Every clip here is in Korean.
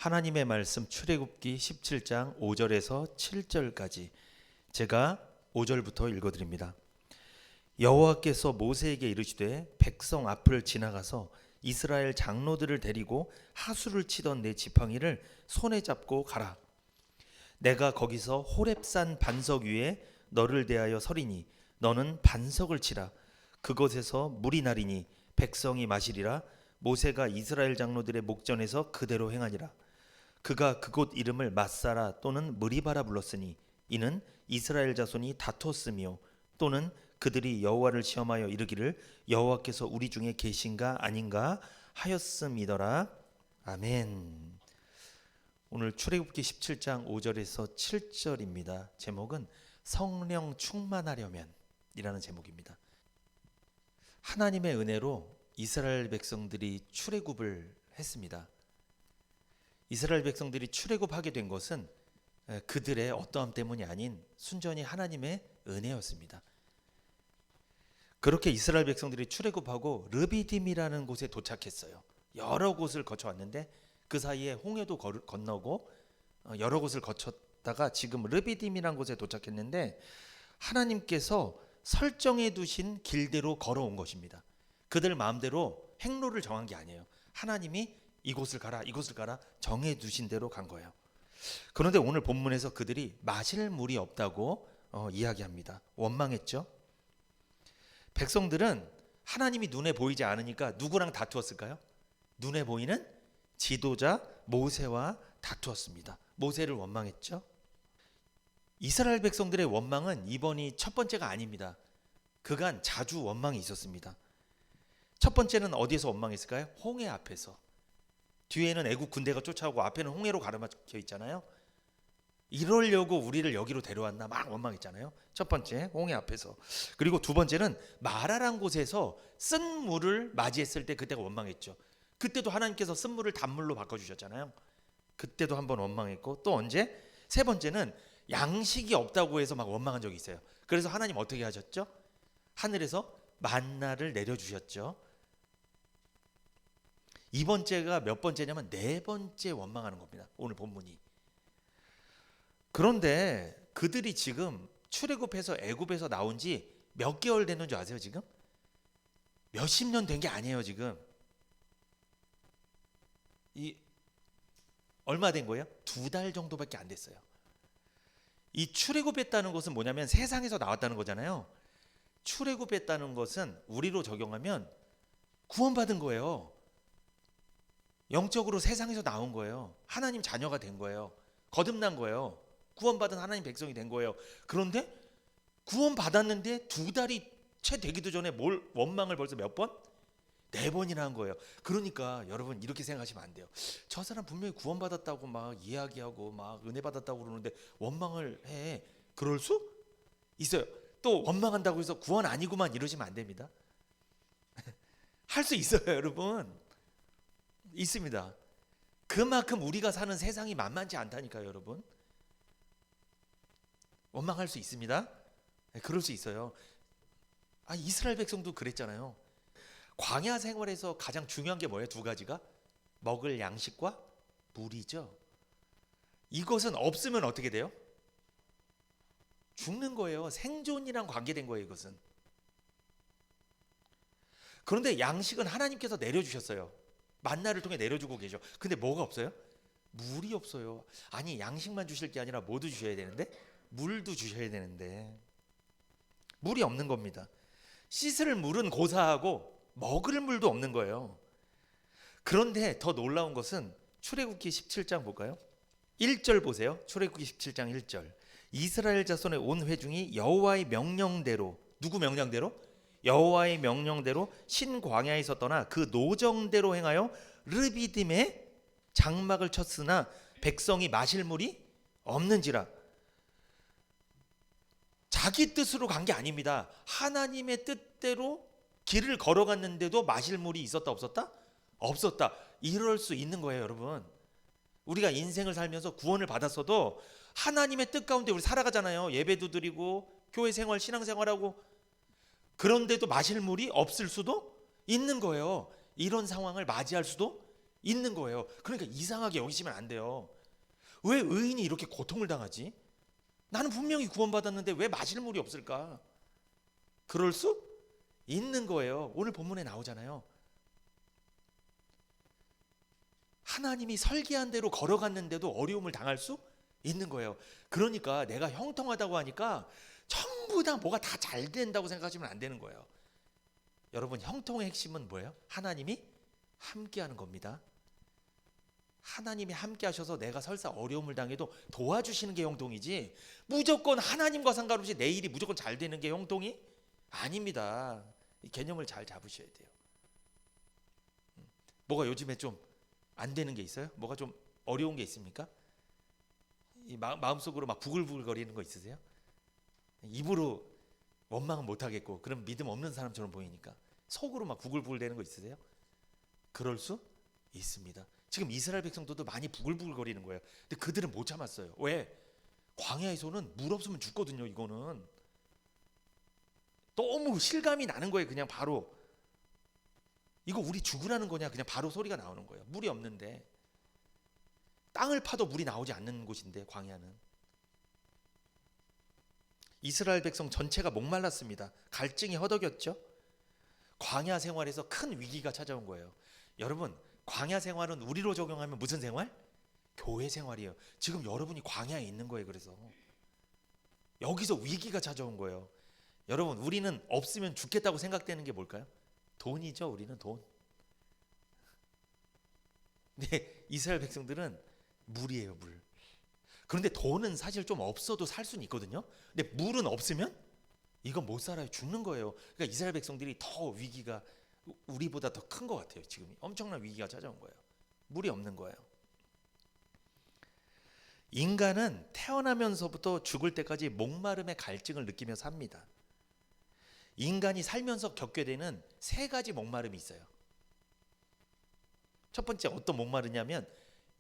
하나님의 말씀 출애굽기 17장 5절에서 7절까지 제가 5절부터 읽어드립니다. 여호와께서 모세에게 이르시되 백성 앞을 지나가서 이스라엘 장로들을 데리고 하수를 치던 내 지팡이를 손에 잡고 가라. 내가 거기서 호렙산 반석 위에 너를 대하여 서리니 너는 반석을 치라. 그곳에서 물이 나리니 백성이 마시리라. 모세가 이스라엘 장로들의 목전에서 그대로 행하니라. 그가 그곳 이름을 마사라 또는 무리바라 불렀으니 이는 이스라엘 자손이 다퉜으며 또는 그들이 여호와를 시험하여 이르기를 여호와께서 우리 중에 계신가 아닌가 하였음이더라. 아멘. 오늘 출애굽기 17장 5절에서 7절입니다. 제목은 성령 충만하려면 이라는 제목입니다. 하나님의 은혜로 이스라엘 백성들이 출애굽을 했습니다. 이스라엘 백성들이 출애굽하게 된 것은 그들의 어떠함 때문이 아닌 순전히 하나님의 은혜였습니다. 그렇게 이스라엘 백성들이 출애굽하고 르비딤이라는 곳에 도착했어요. 여러 곳을 거쳐왔는데 그 사이에 홍해도 건너고 여러 곳을 거쳤다가 지금 르비딤이라는 곳에 도착했는데 하나님께서 설정해 두신 길대로 걸어온 것입니다. 그들 마음대로 행로를 정한 게 아니에요. 하나님이 이곳을 가라 이곳을 가라 정해 두신 대로 간 거예요. 그런데 오늘 본문에서 그들이 마실 물이 없다고 이야기합니다. 원망했죠. 백성들은 하나님이 눈에 보이지 않으니까 누구랑 다투었을까요? 눈에 보이는 지도자 모세와 다투었습니다. 모세를 원망했죠. 이스라엘 백성들의 원망은 이번이 첫 번째가 아닙니다. 그간 자주 원망이 있었습니다. 첫 번째는 어디에서 원망했을까요? 홍해 앞에서. 뒤에는 애국 군대가 쫓아오고 앞에는 홍해로 가로막혀 있잖아요. 이러려고 우리를 여기로 데려왔나 막 원망했잖아요. 첫 번째 홍해 앞에서. 그리고 두 번째는 마라란 곳에서 쓴 물을 맞이했을 때 그때가 원망했죠. 그때도 하나님께서 쓴 물을 단물로 바꿔주셨잖아요. 그때도 한번 원망했고 또 언제? 세 번째는 양식이 없다고 해서 막 원망한 적이 있어요. 그래서 하나님 어떻게 하셨죠? 하늘에서 만나를 내려주셨죠. 이 번째가 몇 번째냐면 네 번째 원망하는 겁니다. 오늘 본문이. 그런데 그들이 지금 출애굽해서 애굽에서 나온 지 몇 개월 됐는 줄 아세요? 지금 몇십 년 된 게 아니에요. 지금 이 얼마 된 거예요? 2달 정도밖에 안 됐어요. 이 출애굽했다는 것은 뭐냐면 세상에서 나왔다는 거잖아요. 출애굽했다는 것은 우리로 적용하면 구원받은 거예요. 영적으로 세상에서 나온 거예요. 하나님 자녀가 된 거예요. 거듭난 거예요. 구원받은 하나님 백성이 된 거예요. 그런데 구원받았는데 2달이 채 되기도 전에 원망을 벌써 몇 번? 4번이나 한 거예요. 그러니까 여러분 이렇게 생각하시면 안 돼요. 저 사람 분명히 구원받았다고 막 이야기하고 막 은혜 받았다고 그러는데 원망을 해. 그럴 수 있어요. 또 원망한다고 해서 구원 아니구만 이러시면 안 됩니다. 할 수 있어요, 여러분. 있습니다. 그만큼 우리가 사는 세상이 만만치 않다니까요, 여러분. 원망할 수 있습니다. 그럴 수 있어요. 이스라엘 백성도 그랬잖아요. 광야 생활에서 가장 중요한 게 뭐예요? 2가지가 먹을 양식과 물이죠. 이것은 없으면 어떻게 돼요? 죽는 거예요. 생존이랑 관계된 거예요, 이것은. 그런데 양식은 하나님께서 내려주셨어요. 만나를 통해 내려주고 계셔. 근데 뭐가 없어요? 물이 없어요. 아니 양식만 주실 게 아니라 뭐도 주셔야 되는데? 물도 주셔야 되는데 물이 없는 겁니다. 씻을 물은 고사하고 먹을 물도 없는 거예요. 그런데 더 놀라운 것은 출애굽기 17장 볼까요? 1절 보세요. 출애굽기 17장 1절. 이스라엘 자손의 온 회중이 여호와의 명령대로, 누구 명령대로? 여호와의 명령대로 신광야에서 떠나 그 노정대로 행하여 르비딤에 장막을 쳤으나 백성이 마실 물이 없는지라. 자기 뜻으로 간 게 아닙니다. 하나님의 뜻대로 길을 걸어갔는데도 마실 물이 있었다 없었다? 없었다. 이럴 수 있는 거예요, 여러분. 우리가 인생을 살면서 구원을 받았어도 하나님의 뜻 가운데 우리 살아가잖아요. 예배도 드리고 교회 생활, 신앙생활하고. 그런데도 마실 물이 없을 수도 있는 거예요. 이런 상황을 맞이할 수도 있는 거예요. 그러니까 이상하게 여기시면 안 돼요. 왜 의인이 이렇게 고통을 당하지? 나는 분명히 구원받았는데 왜 마실 물이 없을까? 그럴 수 있는 거예요. 오늘 본문에 나오잖아요. 하나님이 설계한 대로 걸어갔는데도 어려움을 당할 수 있는 거예요. 그러니까 내가 형통하다고 하니까 전부 다 뭐가 다 잘 된다고 생각하시면 안 되는 거예요. 여러분, 형통의 핵심은 뭐예요? 하나님이 함께하는 겁니다. 하나님이 함께 하셔서 내가 설사 어려움을 당해도 도와주시는 게 형통이지, 무조건 하나님과 상관없이 내 일이 무조건 잘 되는 게 형통이 아닙니다. 이 개념을 잘 잡으셔야 돼요. 뭐가 요즘에 좀 안 되는 게 있어요? 뭐가 좀 어려운 게 있습니까? 이 마음속으로 막 부글부글 거리는 거 있으세요? 입으로 원망은 못 하겠고 그럼 믿음 없는 사람처럼 보이니까 속으로 막 부글부글 대는 거 있으세요? 그럴 수 있습니다. 지금 이스라엘 백성들도 많이 부글부글 거리는 거예요. 근데 그들은 못 참았어요. 왜? 광야에서는 물 없으면 죽거든요. 이거는 너무 실감이 나는 거예요. 그냥 바로 이거 우리 죽으라는 거냐, 그냥 바로 소리가 나오는 거예요. 물이 없는데, 땅을 파도 물이 나오지 않는 곳인데 광야는. 이스라엘 백성 전체가 목말랐습니다. 갈증이 허덕였죠. 광야 생활에서 큰 위기가 찾아온 거예요. 여러분, 광야 생활은 우리로 적용하면 무슨 생활? 교회 생활이에요. 지금 여러분이 광야에 있는 거예요. 그래서 여기서 위기가 찾아온 거예요. 여러분, 우리는 없으면 죽겠다고 생각되는 게 뭘까요? 돈이죠. 우리는 돈. 근데 이스라엘 백성들은 물이에요. 물. 그런데 돈은 사실 좀 없어도 살 수는 있거든요. 근데 물은 없으면 이건 못 살아요. 죽는 거예요. 그러니까 이스라엘 백성들이 더 위기가 우리보다 더 큰 것 같아요. 지금 엄청난 위기가 찾아온 거예요. 물이 없는 거예요. 인간은 태어나면서부터 죽을 때까지 목마름의 갈증을 느끼며 삽니다. 인간이 살면서 겪게 되는 세 가지 목마름이 있어요. 첫 번째, 어떤 목마르냐면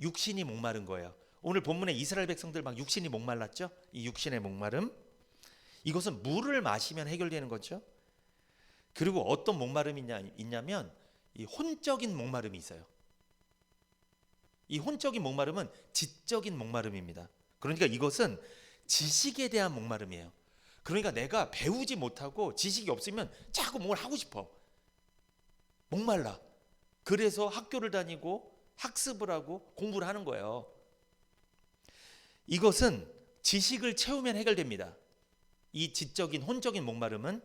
육신이 목마른 거예요. 오늘 본문에 이스라엘 백성들 막 육신이 목말랐죠? 이 육신의 목마름, 이것은 물을 마시면 해결되는 거죠. 그리고 어떤 목마름이 있냐면 이 혼적인 목마름이 있어요. 이 혼적인 목마름은 지적인 목마름입니다. 그러니까 이것은 지식에 대한 목마름이에요. 그러니까 내가 배우지 못하고 지식이 없으면 자꾸 뭘 하고 싶어. 목말라. 그래서 학교를 다니고 학습을 하고 공부를 하는 거예요. 이것은 지식을 채우면 해결됩니다. 이 지적인 혼적인 목마름은.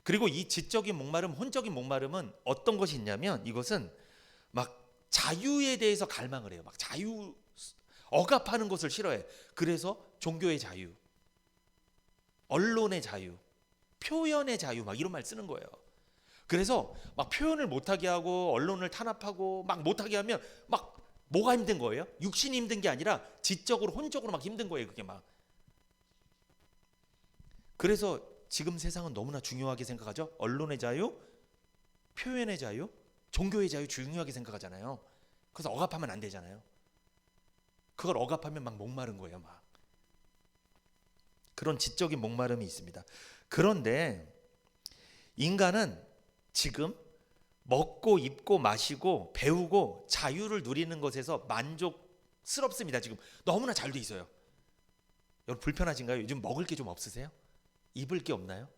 그리고 이 지적인 목마름, 혼적인 목마름은 어떤 것이 있냐면 이것은 막 자유에 대해서 갈망을 해요. 막 자유, 억압하는 것을 싫어해. 그래서 종교의 자유, 언론의 자유, 표현의 자유, 막 이런 말 쓰는 거예요. 그래서 막 표현을 못하게 하고 언론을 탄압하고 막 못하게 하면 막 뭐가 힘든 거예요? 육신이 힘든 게 아니라 지적으로 혼적으로 막 힘든 거예요. 그게 막. 그래서 지금 세상은 너무나 중요하게 생각하죠. 언론의 자유, 표현의 자유, 종교의 자유 중요하게 생각하잖아요. 그래서 억압하면 안 되잖아요. 그걸 억압하면 막 목마른 거예요. 막 그런 지적인 목마름이 있습니다. 그런데 인간은 지금 먹고 입고 마시고 배우고 자유를 누리는 것에서 만족스럽습니다. 지금 너무나 잘 돼 있어요. 여러분, 불편하신가요? 요즘 먹을 게 좀 없으세요? 입을 게 없나요?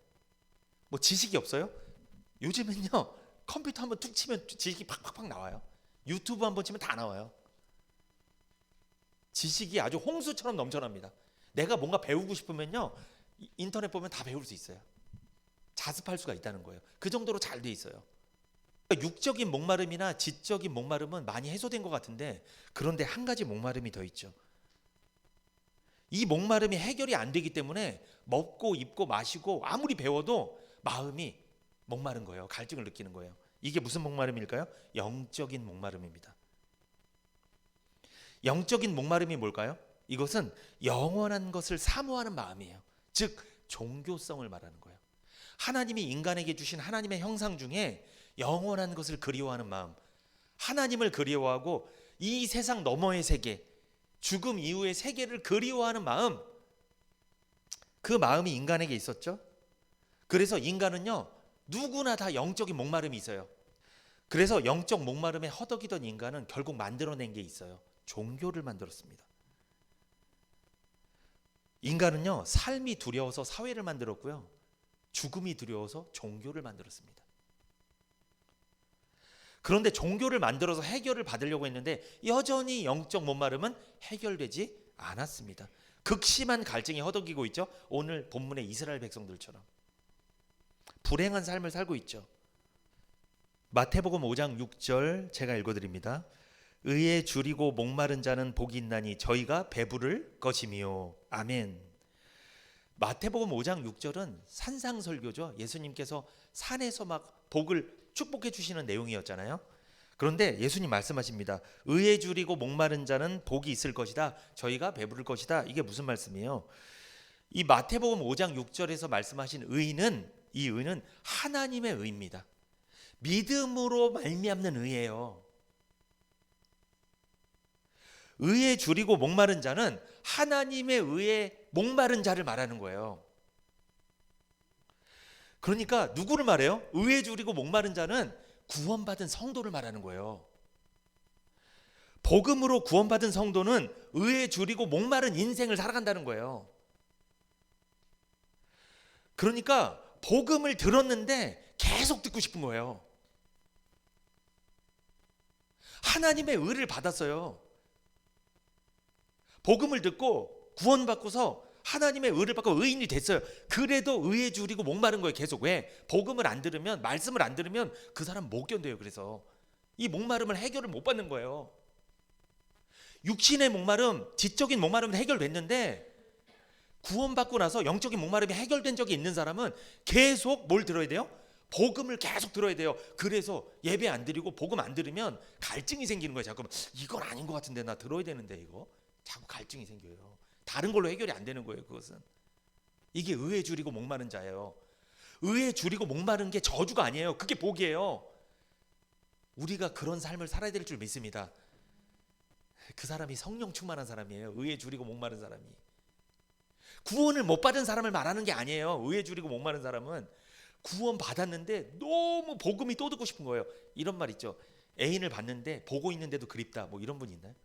뭐 지식이 없어요? 요즘은요, 컴퓨터 한번 툭 치면 지식이 팍팍팍 나와요. 유튜브 한번 치면 다 나와요. 지식이 아주 홍수처럼 넘쳐납니다. 내가 뭔가 배우고 싶으면요, 인터넷 보면 다 배울 수 있어요. 자습할 수가 있다는 거예요. 그 정도로 잘 돼 있어요. 그러니까 육적인 목마름이나 지적인 목마름은 많이 해소된 것 같은데, 그런데 한 가지 목마름이 더 있죠. 이 목마름이 해결이 안 되기 때문에 먹고 입고 마시고 아무리 배워도 마음이 목마른 거예요. 갈증을 느끼는 거예요. 이게 무슨 목마름일까요? 영적인 목마름입니다. 영적인 목마름이 뭘까요? 이것은 영원한 것을 사모하는 마음이에요. 즉 종교성을 말하는 거예요. 하나님이 인간에게 주신 하나님의 형상 중에 영원한 것을 그리워하는 마음, 하나님을 그리워하고 이 세상 너머의 세계, 죽음 이후의 세계를 그리워하는 마음, 그 마음이 인간에게 있었죠. 그래서 인간은요, 누구나 다 영적인 목마름이 있어요. 그래서 영적 목마름에 허덕이던 인간은 결국 만들어낸 게 있어요. 종교를 만들었습니다. 인간은요, 삶이 두려워서 사회를 만들었고요, 죽음이 두려워서 종교를 만들었습니다. 그런데 종교를 만들어서 해결을 받으려고 했는데 여전히 영적 목마름은 해결되지 않았습니다. 극심한 갈증이 허덕이고 있죠. 오늘 본문의 이스라엘 백성들처럼 불행한 삶을 살고 있죠. 마태복음 5장 6절 제가 읽어드립니다. 의에 줄이고 목마른 자는 복이 있나니 저희가 배부를 것이미요. 아멘. 마태복음 5장 6절은 산상설교죠. 예수님께서 산에서 막 복을 축복해 주시는 내용이었잖아요. 그런데 예수님 말씀하십니다. 의에 줄이고 목마른 자는 복이 있을 것이다. 저희가 배부를 것이다. 이게 무슨 말씀이에요? 이 마태복음 5장 6절에서 말씀하신 의는, 이 의는 하나님의 의입니다. 믿음으로 말미암는 의예요. 의에 줄이고 목마른 자는 하나님의 의에 목마른 자를 말하는 거예요. 그러니까 누구를 말해요? 의에 줄이고 목마른 자는 구원받은 성도를 말하는 거예요. 복음으로 구원받은 성도는 의에 줄이고 목마른 인생을 살아간다는 거예요. 그러니까 복음을 들었는데 계속 듣고 싶은 거예요. 하나님의 의를 받았어요. 복음을 듣고 구원받고서 하나님의 의를 받고 의인이 됐어요. 그래도 의에 줄이고 목마른 거예요. 계속. 왜? 복음을 안 들으면, 말씀을 안 들으면 그 사람 못 견뎌요. 그래서 이 목마름을 해결을 못 받는 거예요. 육신의 목마름, 지적인 목마름은 해결됐는데 구원받고 나서 영적인 목마름이 해결된 적이 있는 사람은 계속 뭘 들어야 돼요? 복음을 계속 들어야 돼요. 그래서 예배 안 드리고 복음 안 들으면 갈증이 생기는 거예요. 자꾸 이건 아닌 것 같은데 나 들어야 되는데 이거. 자꾸 갈증이 생겨요. 다른 걸로 해결이 안 되는 거예요. 그것은. 이게 의에 줄이고 목마른 자예요. 의에 줄이고 목마른 게 저주가 아니에요. 그게 복이에요. 우리가 그런 삶을 살아야 될 줄 믿습니다. 그 사람이 성령 충만한 사람이에요. 의에 줄이고 목마른 사람이. 구원을 못 받은 사람을 말하는 게 아니에요. 의에 줄이고 목마른 사람은 구원 받았는데 너무 복음이 또 듣고 싶은 거예요. 이런 말 있죠. 애인을 봤는데 보고 있는데도 그립다. 뭐 이런 분 있나요?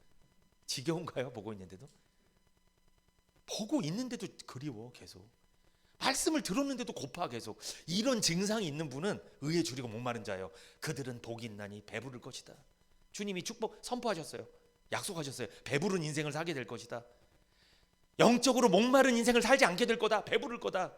지겨운가요? 보고 있는데도? 보고 있는데도 그리워. 계속 말씀을 들었는데도 고파. 계속. 이런 증상이 있는 분은 의에 줄이고 목마른 자예요. 그들은 복이 있나니 배부를 것이다. 주님이 축복 선포하셨어요. 약속하셨어요. 배부른 인생을 살게 될 것이다. 영적으로 목마른 인생을 살지 않게 될 거다. 배부를 거다.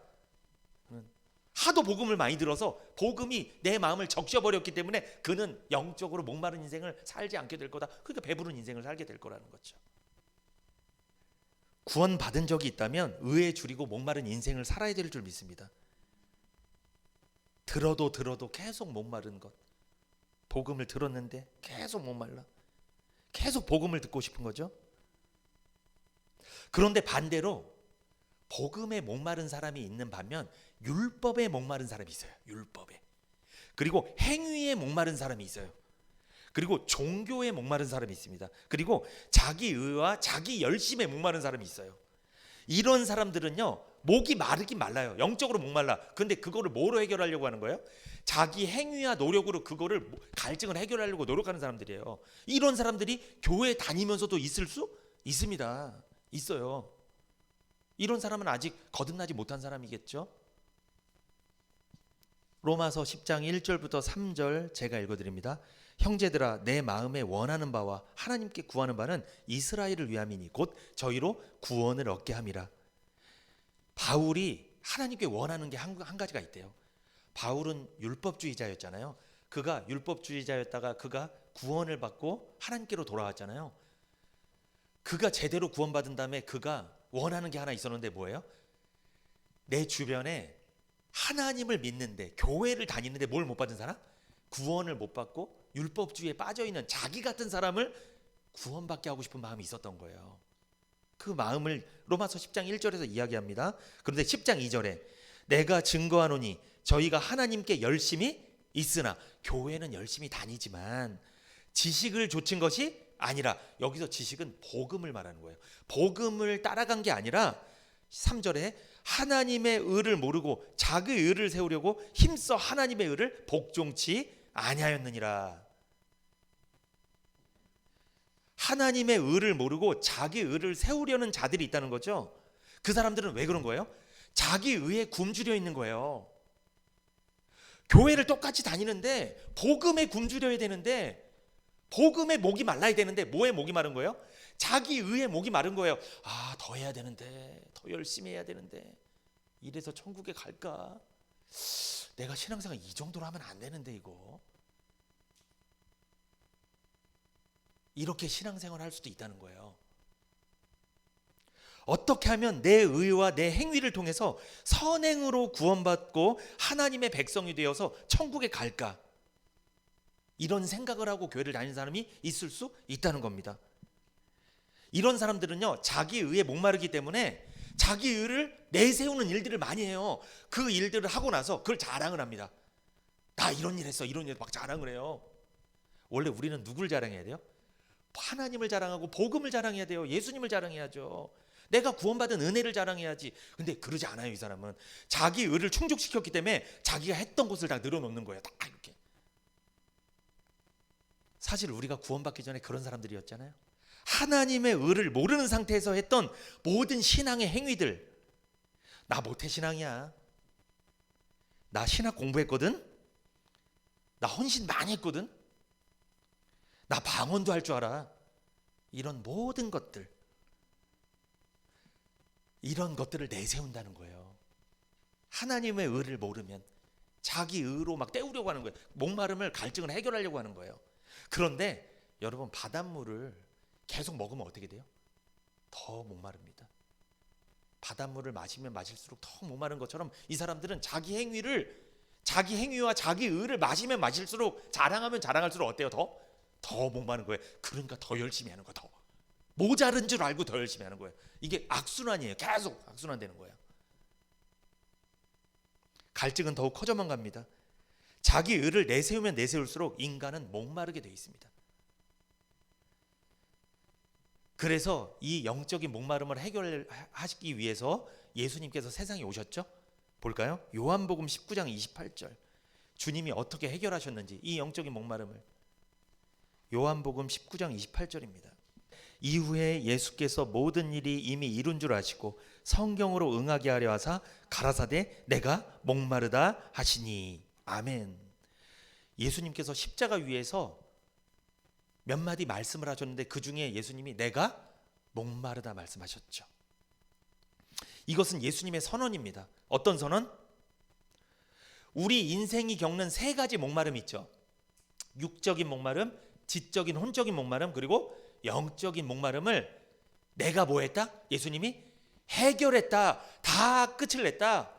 하도 복음을 많이 들어서 복음이 내 마음을 적셔버렸기 때문에 그는 영적으로 목마른 인생을 살지 않게 될 거다. 그러니까 배부른 인생을 살게 될 거라는 거죠. 구원받은 적이 있다면 의에 줄이고 목마른 인생을 살아야 될 줄 믿습니다. 들어도 계속 목마른 것. 복음을 들었는데 계속 목말라. 계속 복음을 듣고 싶은 거죠. 그런데 반대로 복음에 목마른 사람이 있는 반면 율법에 목마른 사람이 있어요. 율법에. 그리고 행위에 목마른 사람이 있어요. 그리고 종교에 목마른 사람이 있습니다. 그리고 자기 의와 자기 열심에 목마른 사람이 있어요. 이런 사람들은요, 목이 마르긴 말라요. 영적으로 목말라. 근데 그거를 뭐로 해결하려고 하는 거예요? 자기 행위와 노력으로 그거를 갈증을 해결하려고 노력하는 사람들이에요. 이런 사람들이 교회 다니면서도 있을 수 있습니다. 있어요. 이런 사람은 아직 거듭나지 못한 사람이겠죠. 로마서 10장 1절부터 3절 제가 읽어드립니다. 형제들아, 내 마음에 원하는 바와 하나님께 구하는 바는 이스라엘을 위함이니 곧 저희로 구원을 얻게 함이라. 바울이 하나님께 원하는 게 한 가지가 있대요. 바울은 율법주의자였잖아요. 그가 율법주의자였다가 그가 구원을 받고 하나님께로 돌아왔잖아요. 그가 제대로 구원받은 다음에 그가 원하는 게 하나 있었는데 뭐예요? 내 주변에 하나님을 믿는데 교회를 다니는데 뭘 못 받은 사람? 구원을 못 받고 율법주의에 빠져있는 자기 같은 사람을 구원받게 하고 싶은 마음이 있었던 거예요. 그 마음을 로마서 10장 1절에서 이야기합니다. 그런데 10장 2절에 내가 증거하노니 저희가 하나님께 열심히 있으나, 교회는 열심히 다니지만 지식을 좇은 것이 아니라, 여기서 지식은 복음을 말하는 거예요. 복음을 따라간 게 아니라 3절에 하나님의 의를 모르고 자기 의를 세우려고 힘써 하나님의 의를 복종치 아니하였느니라. 하나님의 의를 모르고 자기 의를 세우려는 자들이 있다는 거죠. 그 사람들은 왜 그런 거예요? 자기 의에 굶주려 있는 거예요. 교회를 똑같이 다니는데 복음에 굶주려야 되는데, 복음에 목이 말라야 되는데 뭐에 목이 마른 거예요? 자기 의에 목이 마른 거예요. 아, 더 해야 되는데, 더 열심히 해야 되는데, 이래서 천국에 갈까? 내가 신앙생활 이 정도로 하면 안 되는데 이거. 이렇게 신앙생활 할 수도 있다는 거예요. 어떻게 하면 내 의와 내 행위를 통해서 선행으로 구원받고 하나님의 백성이 되어서 천국에 갈까? 이런 생각을 하고 교회를 다니는 사람이 있을 수 있다는 겁니다. 이런 사람들은요, 자기 의에 목마르기 때문에 자기 의를 내세우는 일들을 많이 해요. 그 일들을 하고 나서 그걸 자랑을 합니다. 나 이런 일 했어, 이런 일 막 자랑을 해요. 원래 우리는 누굴 자랑해야 돼요? 하나님을 자랑하고 복음을 자랑해야 돼요. 예수님을 자랑해야죠. 내가 구원받은 은혜를 자랑해야지. 근데 그러지 않아요. 이 사람은 자기 의를 충족시켰기 때문에 자기가 했던 것을 다 늘어놓는 거예요. 다 이렇게. 사실 우리가 구원받기 전에 그런 사람들이었잖아요. 하나님의 의를 모르는 상태에서 했던 모든 신앙의 행위들, 나 모태 신앙이야, 나 신학 공부했거든, 나 헌신 많이 했거든, 나 방언도 할 줄 알아, 이런 모든 것들, 이런 것들을 내세운다는 거예요. 하나님의 의를 모르면 자기 의로 막 때우려고 하는 거예요. 목마름을, 갈증을 해결하려고 하는 거예요. 그런데 여러분, 바닷물을 계속 먹으면 어떻게 돼요? 더 목마릅니다. 바닷물을 마시면 마실수록 더 목마른 것처럼 이 사람들은 자기 행위와 자기 의를 마시면 마실수록, 자랑하면 자랑할수록 어때요? 더 목마른 거예요. 그러니까 더 열심히 하는 거예요. 더 모자른 줄 알고 더 열심히 하는 거예요. 이게 악순환이에요. 계속 악순환되는 거예요. 갈증은 더욱 커져만 갑니다. 자기 의를 내세우면 내세울수록 인간은 목마르게 되어 있습니다. 그래서 이 영적인 목마름을 해결하시기 위해서 예수님께서 세상에 오셨죠. 볼까요? 요한복음 19장 28절. 주님이 어떻게 해결하셨는지, 이 영적인 목마름을. 요한복음 19장 28절입니다. 이후에 예수께서 모든 일이 이미 이룬 줄 아시고 성경으로 응하게 하려 하사 가라사대 내가 목마르다 하시니. 아멘. 예수님께서 십자가 위에서 몇 마디 말씀을 하셨는데 그 중에 예수님이 내가 목마르다 말씀하셨죠. 이것은 예수님의 선언입니다. 어떤 선언? 우리 인생이 겪는 세 가지 목마름이 있죠. 육적인 목마름, 지적인 혼적인 목마름, 그리고 영적인 목마름을 내가 뭐 했다? 예수님이 해결했다. 다 끝을 냈다.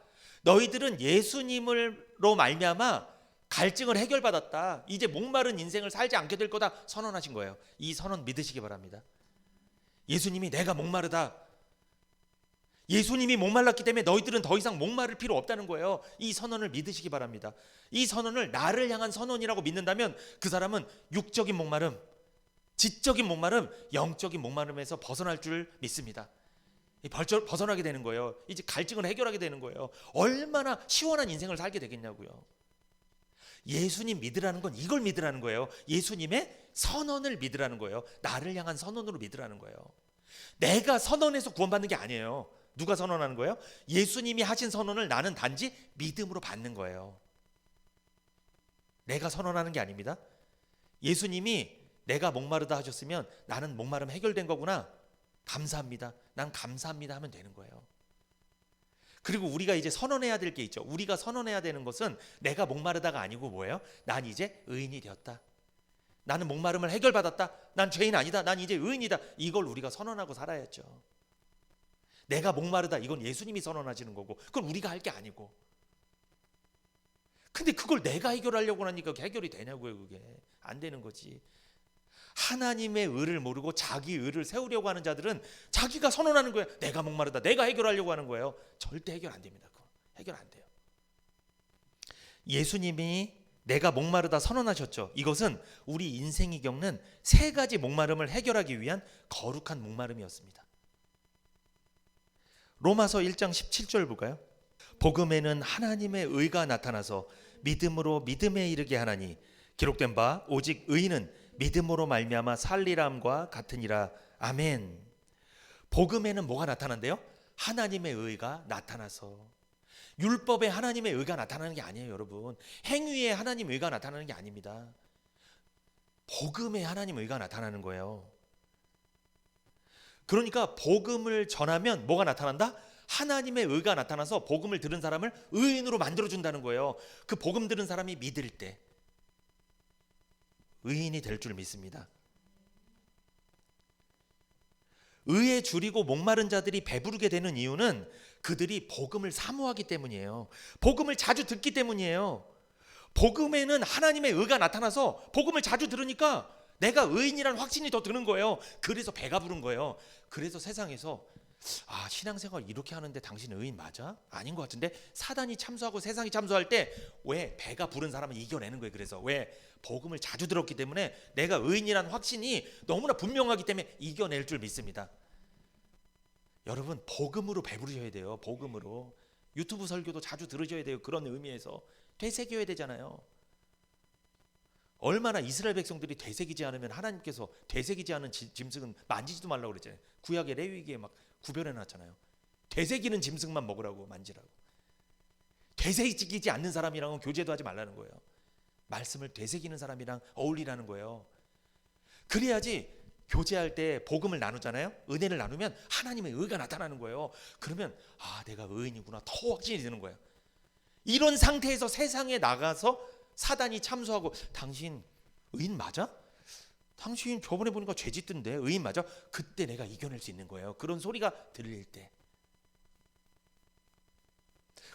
너희들은 예수님으로 말미암아 갈증을 해결받았다. 이제 목마른 인생을 살지 않게 될 거다 선언하신 거예요. 이 선언 믿으시기 바랍니다. 예수님이 내가 목마르다. 예수님이 목말랐기 때문에 너희들은 더 이상 목마를 필요 없다는 거예요. 이 선언을 믿으시기 바랍니다. 이 선언을 나를 향한 선언이라고 믿는다면 그 사람은 육적인 목마름, 지적인 목마름, 영적인 목마름에서 벗어날 줄 믿습니다. 벗어나게 되는 거예요. 이제 갈증을 해결하게 되는 거예요. 얼마나 시원한 인생을 살게 되겠냐고요. 예수님 믿으라는 건 이걸 믿으라는 거예요. 예수님의 선언을 믿으라는 거예요. 나를 향한 선언으로 믿으라는 거예요. 내가 선언해서 구원받는 게 아니에요. 누가 선언하는 거예요? 예수님이 하신 선언을 나는 단지 믿음으로 받는 거예요. 내가 선언하는 게 아닙니다. 예수님이 내가 목마르다 하셨으면 나는 목마름 해결된 거구나, 감사합니다, 난 감사합니다 하면 되는 거예요. 그리고 우리가 이제 선언해야 될 게 있죠. 우리가 선언해야 되는 것은 내가 목마르다가 아니고 뭐예요? 난 이제 의인이 되었다. 나는 목마름을 해결받았다. 난 죄인 아니다. 난 이제 의인이다. 이걸 우리가 선언하고 살아야죠. 내가 목마르다, 이건 예수님이 선언하시는 거고, 그건 우리가 할 게 아니고. 근데 그걸 내가 해결하려고 하니까 해결이 되냐고요. 그게 안 되는 거지. 하나님의 의를 모르고 자기 의를 세우려고 하는 자들은 자기가 선언하는 거예요. 내가 목마르다, 내가 해결하려고 하는 거예요. 절대 해결 안 됩니다. 그거 해결 안 돼요. 예수님이 내가 목마르다 선언하셨죠. 이것은 우리 인생이 겪는 세 가지 목마름을 해결하기 위한 거룩한 목마름이었습니다. 로마서 1장 17절 볼까요? 복음에는 하나님의 의가 나타나서 믿음으로 믿음에 이르게 하나니 기록된 바 오직 의인은 믿음으로 말미암아 살리람과 같으니라. 아멘. 복음에는 뭐가 나타난대요? 하나님의 의가 나타나서. 율법에 하나님의 의가 나타나는 게 아니에요, 여러분. 행위에 하나님의 의가 나타나는 게 아닙니다. 복음에 하나님의 의가 나타나는 거예요. 그러니까 복음을 전하면 뭐가 나타난다? 하나님의 의가 나타나서 복음을 들은 사람을 의인으로 만들어준다는 거예요. 그 복음 들은 사람이 믿을 때 의인이 될 줄 믿습니다. 의에 줄이고 목마른 자들이 배부르게 되는 이유는 그들이 복음을 사모하기 때문이에요. 복음을 자주 듣기 때문이에요. 복음에는 하나님의 의가 나타나서 복음을 자주 들으니까 내가 의인이라는 확신이 더 드는 거예요. 그래서 배가 부른 거예요. 그래서 세상에서 신앙생활 이렇게 하는데 당신 의인 맞아? 아닌 것 같은데. 사단이 참소하고 세상이 참소할 때 왜 배가 부른 사람을 이겨내는 거예요. 그래서 왜? 복음을 자주 들었기 때문에 내가 의인이라는 확신이 너무나 분명하기 때문에 이겨낼 줄 믿습니다. 여러분, 복음으로 배부르셔야 돼요. 복음으로. 유튜브 설교도 자주 들으셔야 돼요. 그런 의미에서 되새겨야 되잖아요. 얼마나 이스라엘 백성들이 되새기지 않으면 하나님께서 되새기지 않은 짐승은 만지지도 말라고 그랬잖아요. 구약의 레위기에 막 구별해 놨잖아요. 되새기는 짐승만 먹으라고, 만지라고. 되새기지 않는 사람이랑은 교제도 하지 말라는 거예요. 말씀을 되새기는 사람이랑 어울리라는 거예요. 그래야지 교제할 때 복음을 나누잖아요. 은혜를 나누면 하나님의 의가 나타나는 거예요. 그러면 내가 의인이구나 더 확신이 드는 거예요. 이런 상태에서 세상에 나가서 사단이 참소하고 당신 의인 맞아? 당신 저번에 보니까 죄 짓던데 의인 맞아? 그때 내가 이겨낼 수 있는 거예요. 그런 소리가 들릴 때.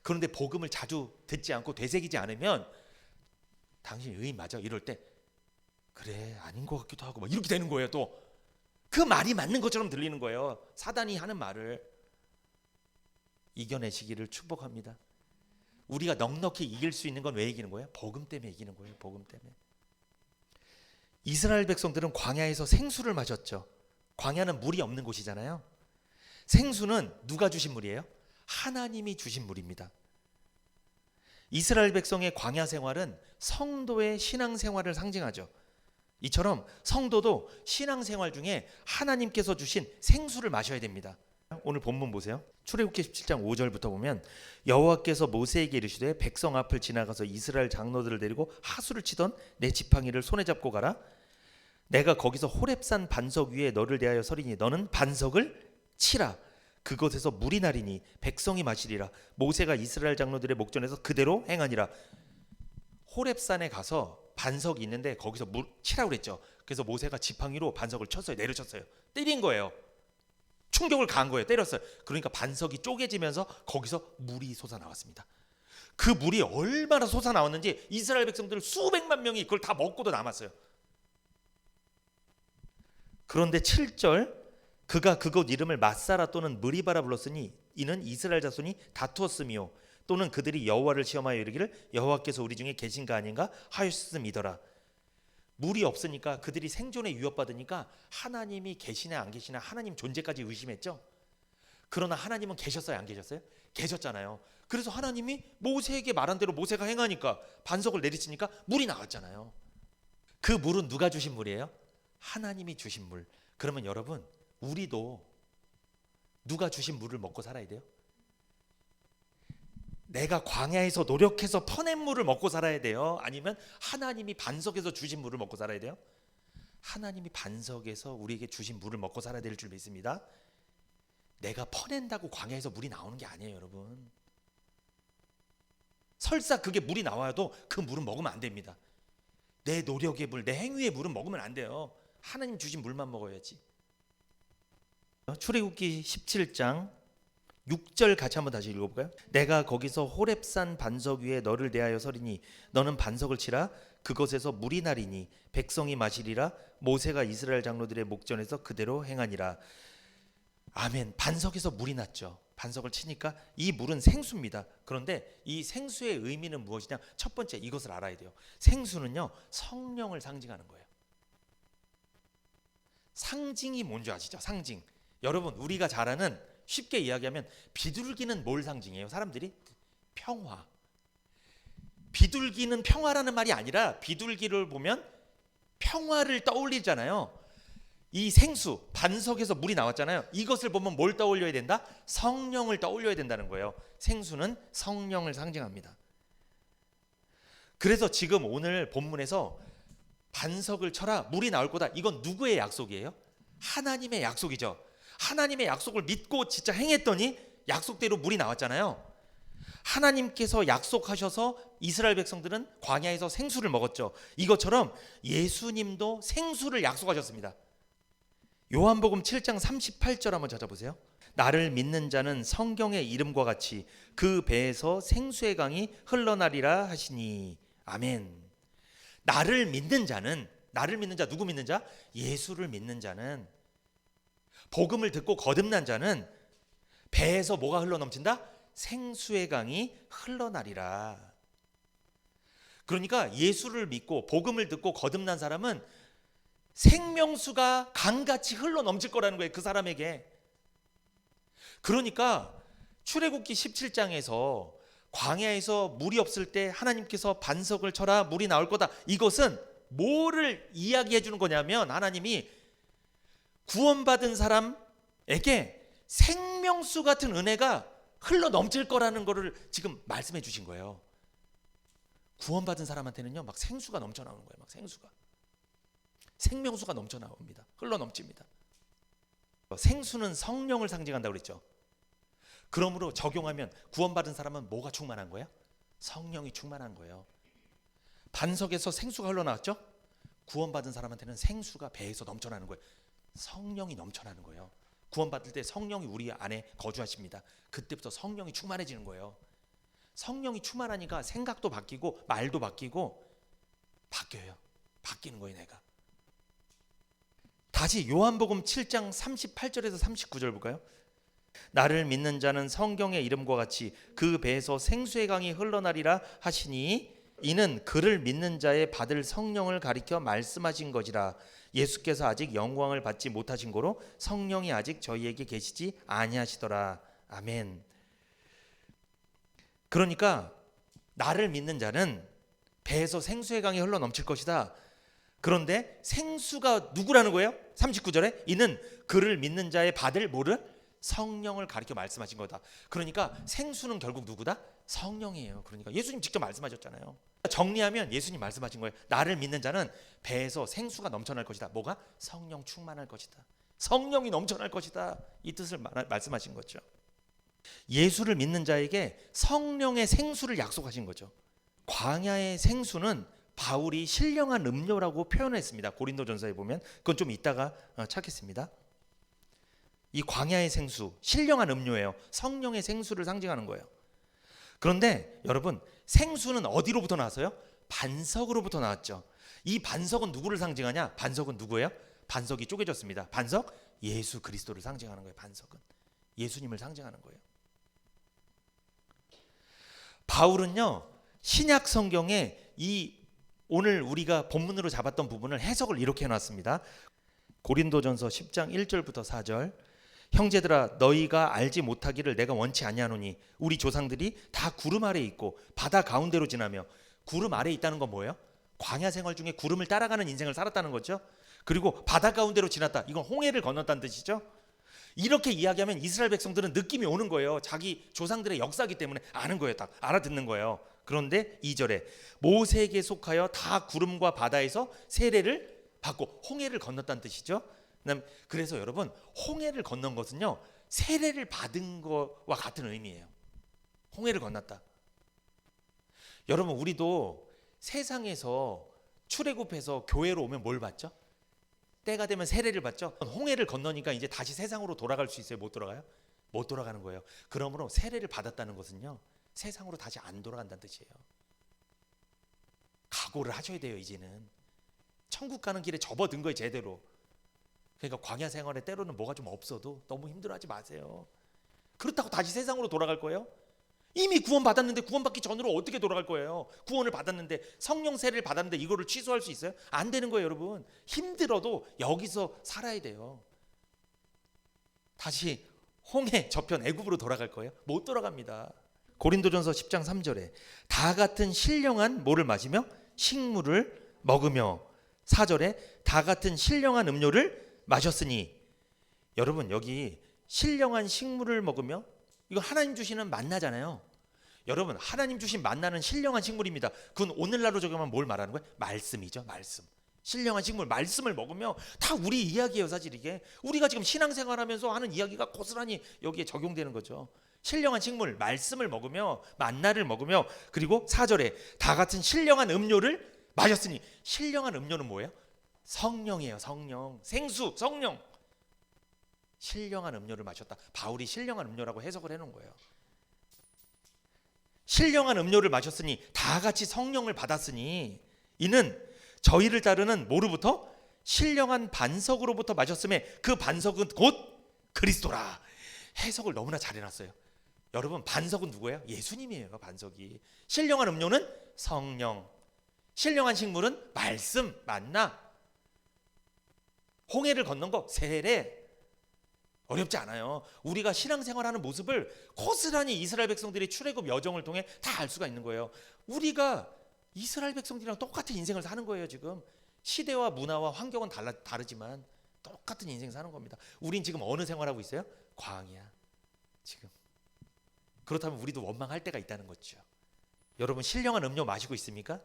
그런데 복음을 자주 듣지 않고 되새기지 않으면 당신 의인 맞아? 이럴 때 그래 아닌 것 같기도 하고 막 이렇게 되는 거예요. 또 그 말이 맞는 것처럼 들리는 거예요. 사단이 하는 말을. 이겨내시기를 축복합니다. 우리가 넉넉히 이길 수 있는 건 왜 이기는 거예요? 복음 때문에 이기는 거예요. 복음 때문에. 이스라엘 백성들은 광야에서 생수를 마셨죠. 광야는 물이 없는 곳이잖아요. 생수는 누가 주신 물이에요? 하나님이 주신 물입니다. 이스라엘 백성의 광야 생활은 성도의 신앙 생활을 상징하죠. 이처럼 성도도 신앙 생활 중에 하나님께서 주신 생수를 마셔야 됩니다. 오늘 본문 보세요. 출애굽기 17장 5절부터 보면 여호와께서 모세에게 이르시되 백성 앞을 지나가서 이스라엘 장로들을 데리고 하수를 치던 내 지팡이를 손에 잡고 가라. 내가 거기서 호렙산 반석 위에 너를 대하여 서리니 너는 반석을 치라. 그곳에서 물이 나리니 백성이 마시리라. 모세가 이스라엘 장로들의 목전에서 그대로 행하니라. 호렙산에 가서 반석이 있는데 거기서 물 치라고 그랬죠. 그래서 모세가 지팡이로 반석을 쳤어요. 내려쳤어요. 때린 거예요. 충격을 가한 거예요. 때렸어요. 그러니까 반석이 쪼개지면서 거기서 물이 솟아나왔습니다. 그 물이 얼마나 솟아나왔는지 이스라엘 백성들 수백만 명이 그걸 다 먹고도 남았어요. 그런데 7절 그가 그곳 이름을 마사라 또는 무리바라 불렀으니 이는 이스라엘 자손이 다투었으며 또는 그들이 여호와를 시험하여 이르기를 여호와께서 우리 중에 계신가 아닌가 하였음이더라. 물이 없으니까 그들이 생존에 위협받으니까 하나님이 계시나 안 계시나 하나님 존재까지 의심했죠. 그러나 하나님은 계셨어요 안 계셨어요? 계셨잖아요. 그래서 하나님이 모세에게 말한 대로 모세가 행하니까 반석을 내리치니까 물이 나왔잖아요. 그 물은 누가 주신 물이에요? 하나님이 주신 물. 그러면 여러분 우리도 누가 주신 물을 먹고 살아야 돼요? 내가 광야에서 노력해서 퍼낸 물을 먹고 살아야 돼요? 아니면 하나님이 반석에서 주신 물을 먹고 살아야 돼요? 하나님이 반석에서 우리에게 주신 물을 먹고 살아야 될 줄 믿습니다. 내가 퍼낸다고 광야에서 물이 나오는 게 아니에요, 여러분. 설사 그게 물이 나와도 그 물은 먹으면 안 됩니다. 내 노력의 물, 내 행위의 물은 먹으면 안 돼요. 하나님 주신 물만 먹어야지. 출애굽기 17장 6절 같이 한번 다시 읽어볼까요? 내가 거기서 호렙산 반석 위에 너를 대하여 서리니 너는 반석을 치라. 그것에서 물이 나리니 백성이 마시리라. 모세가 이스라엘 장로들의 목전에서 그대로 행하니라. 아멘. 반석에서 물이 났죠. 반석을 치니까 이 물은 생수입니다. 그런데 이 생수의 의미는 무엇이냐? 첫 번째 이것을 알아야 돼요. 생수는요 성령을 상징하는 거예요. 상징이 뭔지 아시죠? 상징. 여러분 우리가 잘 아는 쉽게 이야기하면 비둘기는 뭘 상징해요? 사람들이 평화. 비둘기는 평화라는 말이 아니라 비둘기를 보면 평화를 떠올리잖아요. 이 생수, 반석에서 물이 나왔잖아요. 이것을 보면 뭘 떠올려야 된다? 성령을 떠올려야 된다는 거예요. 생수는 성령을 상징합니다. 그래서 지금 오늘 본문에서 반석을 쳐라 물이 나올 거다. 이건 누구의 약속이에요? 하나님의 약속이죠. 하나님의 약속을 믿고 진짜 행했더니 약속대로 물이 나왔잖아요. 하나님께서 약속하셔서 이스라엘 백성들은 광야에서 생수를 먹었죠. 이것처럼 예수님도 생수를 약속하셨습니다. 요한복음 7장 38절 한번 찾아보세요. 나를 믿는 자는 성경의 이름과 같이 그 배에서 생수의 강이 흘러나리라 하시니. 아멘. 나를 믿는 자, 누구 믿는 자? 예수를 믿는 자는, 복음을 듣고 거듭난 자는 배에서 뭐가 흘러넘친다? 생수의 강이 흘러나리라. 그러니까 예수를 믿고 복음을 듣고 거듭난 사람은 생명수가 강같이 흘러넘칠 거라는 거예요. 그 사람에게. 그러니까 출애굽기 17장에서 광야에서 물이 없을 때 하나님께서 반석을 쳐라 물이 나올 거다. 이것은 뭐를 이야기해 주는 거냐면 하나님이 구원받은 사람에게 생명수 같은 은혜가 흘러넘칠 거라는 거를 지금 말씀해 주신 거예요. 구원받은 사람한테는요 막 생수가 넘쳐나오는 거예요. 막 생명수가 넘쳐나옵니다. 흘러넘칩니다. 생수는 성령을 상징한다고 그랬죠. 그러므로 적용하면 구원받은 사람은 뭐가 충만한 거예요? 성령이 충만한 거예요. 반석에서 생수가 흘러나왔죠? 구원받은 사람한테는 생수가 배에서 넘쳐나는 거예요. 성령이 넘쳐나는 거예요. 구원받을 때 성령이 우리 안에 거주하십니다. 그때부터 성령이 충만해지는 거예요. 성령이 충만하니까 생각도 바뀌고 말도 바뀌고 바뀌어요. 바뀌는 거예요, 내가. 다시 요한복음 7장 38절에서 39절 볼까요? 나를 믿는 자는 성경의 이름과 같이 그 배에서 생수의 강이 흘러나리라 하시니 이는 그를 믿는 자의 받을 성령을 가리켜 말씀하신 것이라. 예수께서 아직 영광을 받지 못하신 고로 성령이 아직 저희에게 계시지 아니하시더라. 아멘. 그러니까 나를 믿는 자는 배에서 생수의 강이 흘러넘칠 것이다. 그런데 생수가 누구라는 거예요? 39절에 이는 그를 믿는 자의 받을 뭐를? 성령을 가리켜 말씀하신 거다. 그러니까 생수는 결국 누구다? 성령이에요. 그러니까 예수님 직접 말씀하셨잖아요. 정리하면 예수님 말씀하신 거예요. 나를 믿는 자는 배에서 생수가 넘쳐날 것이다. 뭐가? 성령 충만할 것이다. 성령이 넘쳐날 것이다. 이 뜻을 말씀하신 거죠. 예수를 믿는 자에게 성령의 생수를 약속하신 거죠. 광야의 생수는 바울이 신령한 음료라고 표현했습니다. 고린도전서에 보면 그건 좀 이따가 찾겠습니다. 이 광야의 생수, 신령한 음료예요. 성령의 생수를 상징하는 거예요. 그런데 여러분, 생수는 어디로부터 나왔어요? 반석으로부터 나왔죠. 이 반석은 누구를 상징하냐? 반석은 누구예요? 반석이 쪼개졌습니다. 반석? 예수 그리스도를 상징하는 거예요. 반석은 예수님을 상징하는 거예요. 바울은요, 신약 성경에 이 오늘 우리가 본문으로 잡았던 부분을 해석을 이렇게 해놨습니다. 고린도전서 10장 1절부터 4절. 형제들아 너희가 알지 못하기를 내가 원치 아니하노니 우리 조상들이 다 구름 아래에 있고 바다 가운데로 지나며. 구름 아래에 있다는 건 뭐예요? 광야 생활 중에 구름을 따라가는 인생을 살았다는 거죠. 그리고 바다 가운데로 지났다. 이건 홍해를 건넜다는 뜻이죠. 이렇게 이야기하면 이스라엘 백성들은 느낌이 오는 거예요. 자기 조상들의 역사이기 때문에 아는 거예요. 딱 알아듣는 거예요. 그런데 2절에 모세에게 속하여 다 구름과 바다에서 세례를 받고 홍해를 건넜다는 뜻이죠. 그래서 여러분, 홍해를 건넌 것은요 세례를 받은 것과 같은 의미예요. 홍해를 건넜다. 여러분, 우리도 세상에서 출애굽해서 교회로 오면 뭘 받죠? 때가 되면 세례를 받죠. 홍해를 건너니까 이제 다시 세상으로 돌아갈 수 있어요? 못 돌아가요? 못 돌아가는 거예요. 그러므로 세례를 받았다는 것은요 세상으로 다시 안 돌아간다는 뜻이에요. 각오를 하셔야 돼요. 이제는 천국 가는 길에 접어든 거예요, 제대로. 그러니까 광야 생활에 때로는 뭐가 좀 없어도 너무 힘들어하지 마세요. 그렇다고 다시 세상으로 돌아갈 거예요? 이미 구원 받았는데 구원받기 전으로 어떻게 돌아갈 거예요? 구원을 받았는데, 성령 세례를 받았는데 이거를 취소할 수 있어요? 안 되는 거예요, 여러분. 힘들어도 여기서 살아야 돼요. 다시 홍해 저편 애굽으로 돌아갈 거예요? 못 돌아갑니다. 고린도전서 10장 3절에 다 같은 신령한 뭐를 마시며 식물을 먹으며 4절에 다 같은 신령한 음료를 마셨으니 여러분 여기 신령한 식물을 먹으며 이거 하나님 주시는 만나잖아요. 여러분 하나님 주신 만나는 신령한 식물입니다. 그건 오늘날로 적용하면 뭘 말하는 거예요? 말씀이죠. 말씀. 신령한 식물 말씀을 먹으며 다 우리 이야기예요. 사실 이게 우리가 지금 신앙생활하면서 하는 이야기가 고스란히 여기에 적용되는 거죠. 신령한 식물 말씀을 먹으며 만나를 먹으며 그리고 4절에 다 같은 신령한 음료를 마셨으니 신령한 음료는 뭐예요? 성령이에요. 성령. 생수 성령. 신령한 음료를 마셨다. 바울이 신령한 음료라고 해석을 해놓은 거예요. 신령한 음료를 마셨으니 다 같이 성령을 받았으니 이는 저희를 따르는 뭐로부터? 신령한 반석으로부터 마셨음에 그 반석은 곧 그리스도라. 해석을 너무나 잘 해놨어요. 여러분 반석은 누구예요? 예수님이에요. 반석이. 신령한 음료는 성령. 신령한 식물은 말씀, 만나. 홍해를 건넌 거 세례. 어렵지 않아요. 우리가 신앙생활하는 모습을 고스란히 이스라엘 백성들이 출애굽 여정을 통해 다 알 수가 있는 거예요. 우리가 이스라엘 백성들이랑 똑같은 인생을 사는 거예요. 지금 시대와 문화와 환경은 다르지만 똑같은 인생 사는 겁니다. 우린 지금 어느 생활하고 있어요? 광야. 지금 그렇다면 우리도 원망할 때가 있다는 거죠. 여러분 신령한 음료 마시고 있습니까?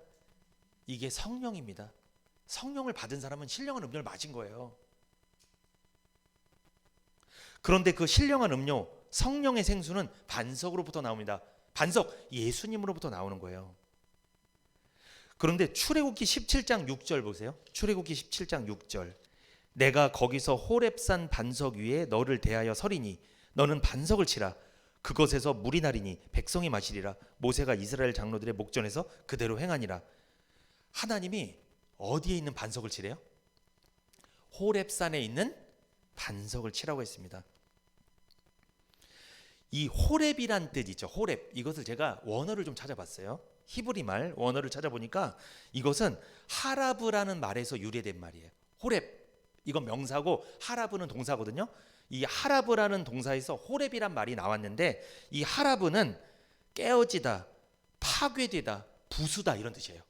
이게 성령입니다. 성령을 받은 사람은 신령한 음료를 마신 거예요. 그런데 그 신령한 음료 성령의 생수는 반석으로부터 나옵니다. 반석 예수님으로부터 나오는 거예요. 그런데 출애굽기 17장 6절 보세요. 출애굽기 17장 6절 내가 거기서 호렙산 반석 위에 너를 대하여 서리니 너는 반석을 치라. 그것에서 물이 나리니 백성이 마시리라. 모세가 이스라엘 장로들의 목전에서 그대로 행하니라. 하나님이 어디에 있는 반석을 치래요? 호렙산에 있는 반석을 치라고 했습니다. 이 호렙이란 뜻이죠. 호렙. 이것을 제가 원어를 좀 찾아봤어요. 히브리 말 원어를 찾아보니까 이것은 하라브라는 말에서 유래된 말이에요. 호렙. 이건 명사고 하라브는 동사거든요. 이 하라브라는 동사에서 호렙이란 말이 나왔는데 이 하라브는 깨어지다, 파괴되다, 부수다 이런 뜻이에요.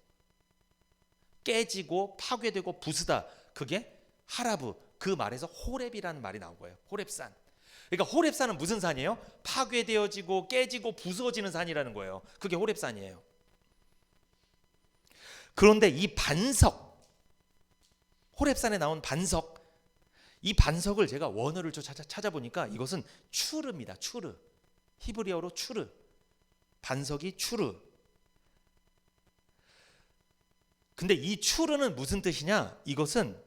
깨지고 파괴되고 부수다. 그게 하라브. 그 말에서 호렙이라는 말이 나온 거예요. 호렙산. 그러니까 호렙산은 무슨 산이에요? 파괴되어지고 깨지고 부서지는 산이라는 거예요. 그게 호렙산이에요. 그런데 이 반석, 호렙산에 나온 반석, 이 반석을 제가 원어를 좀 찾아보니까 이것은 추르입니다. 추르. 히브리어로 추르. 반석이 추르. 근데 이 추르는 무슨 뜻이냐? 이것은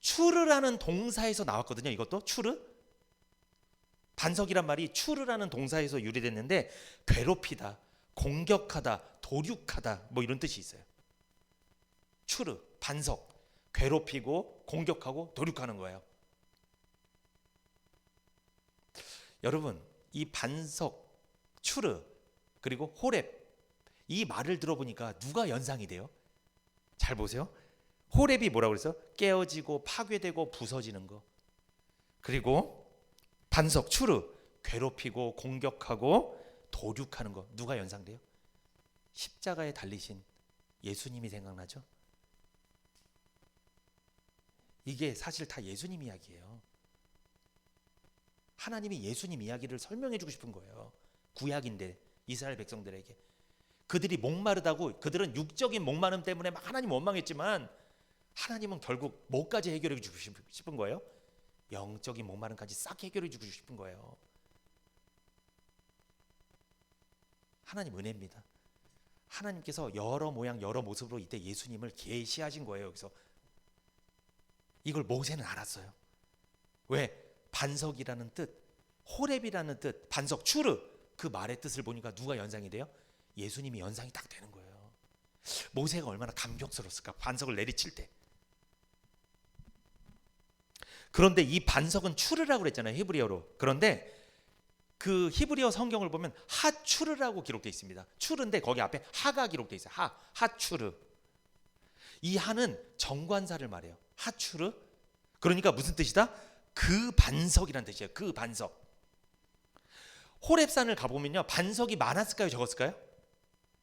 추르라는 동사에서 나왔거든요. 이것도 추르. 반석이란 말이 추르라는 동사에서 유래됐는데 괴롭히다, 공격하다, 도륙하다 뭐 이런 뜻이 있어요. 추르, 반석, 괴롭히고 공격하고 도륙하는 거예요. 여러분 이 반석, 추르 그리고 호렙 이 말을 들어보니까 누가 연상이 돼요? 잘 보세요. 호렙이 뭐라고 그랬어? 깨어지고 파괴되고 부서지는 거. 그리고 반석, 추르, 괴롭히고 공격하고 도륙하는 거. 누가 연상돼요? 십자가에 달리신 예수님이 생각나죠? 이게 사실 다 예수님 이야기예요. 하나님이 예수님 이야기를 설명해 주고 싶은 거예요. 구약인데 이스라엘 백성들에게. 그들이 목마르다고, 그들은 육적인 목마름 때문에 막 하나님 원망했지만 하나님은 결국 뭐까지 해결해 주고 싶은 거예요? 영적인 목마름까지 싹 해결해 주고 싶은 거예요. 하나님 은혜입니다. 하나님께서 여러 모양 여러 모습으로 이때 예수님을 계시하신 거예요. 여기서 이걸 모세는 알았어요. 왜? 반석이라는 뜻, 호렙이라는 뜻, 반석, 추르 그 말의 뜻을 보니까 누가 연상이 돼요? 예수님이 연상이 딱 되는 거예요. 모세가 얼마나 감격스러웠을까? 반석을 내리칠 때. 그런데 이 반석은 추르라고 그랬잖아요. 히브리어로. 그런데 그 히브리어 성경을 보면 하추르라고 기록되어 있습니다. 추르인데 거기 앞에 하가 기록되어 있어요. 하추르. 이 하는 정관사를 말해요. 하추르. 그러니까 무슨 뜻이다? 그 반석이란 뜻이에요. 그 반석. 호렙산을 가보면요, 반석이 많았을까요, 적었을까요?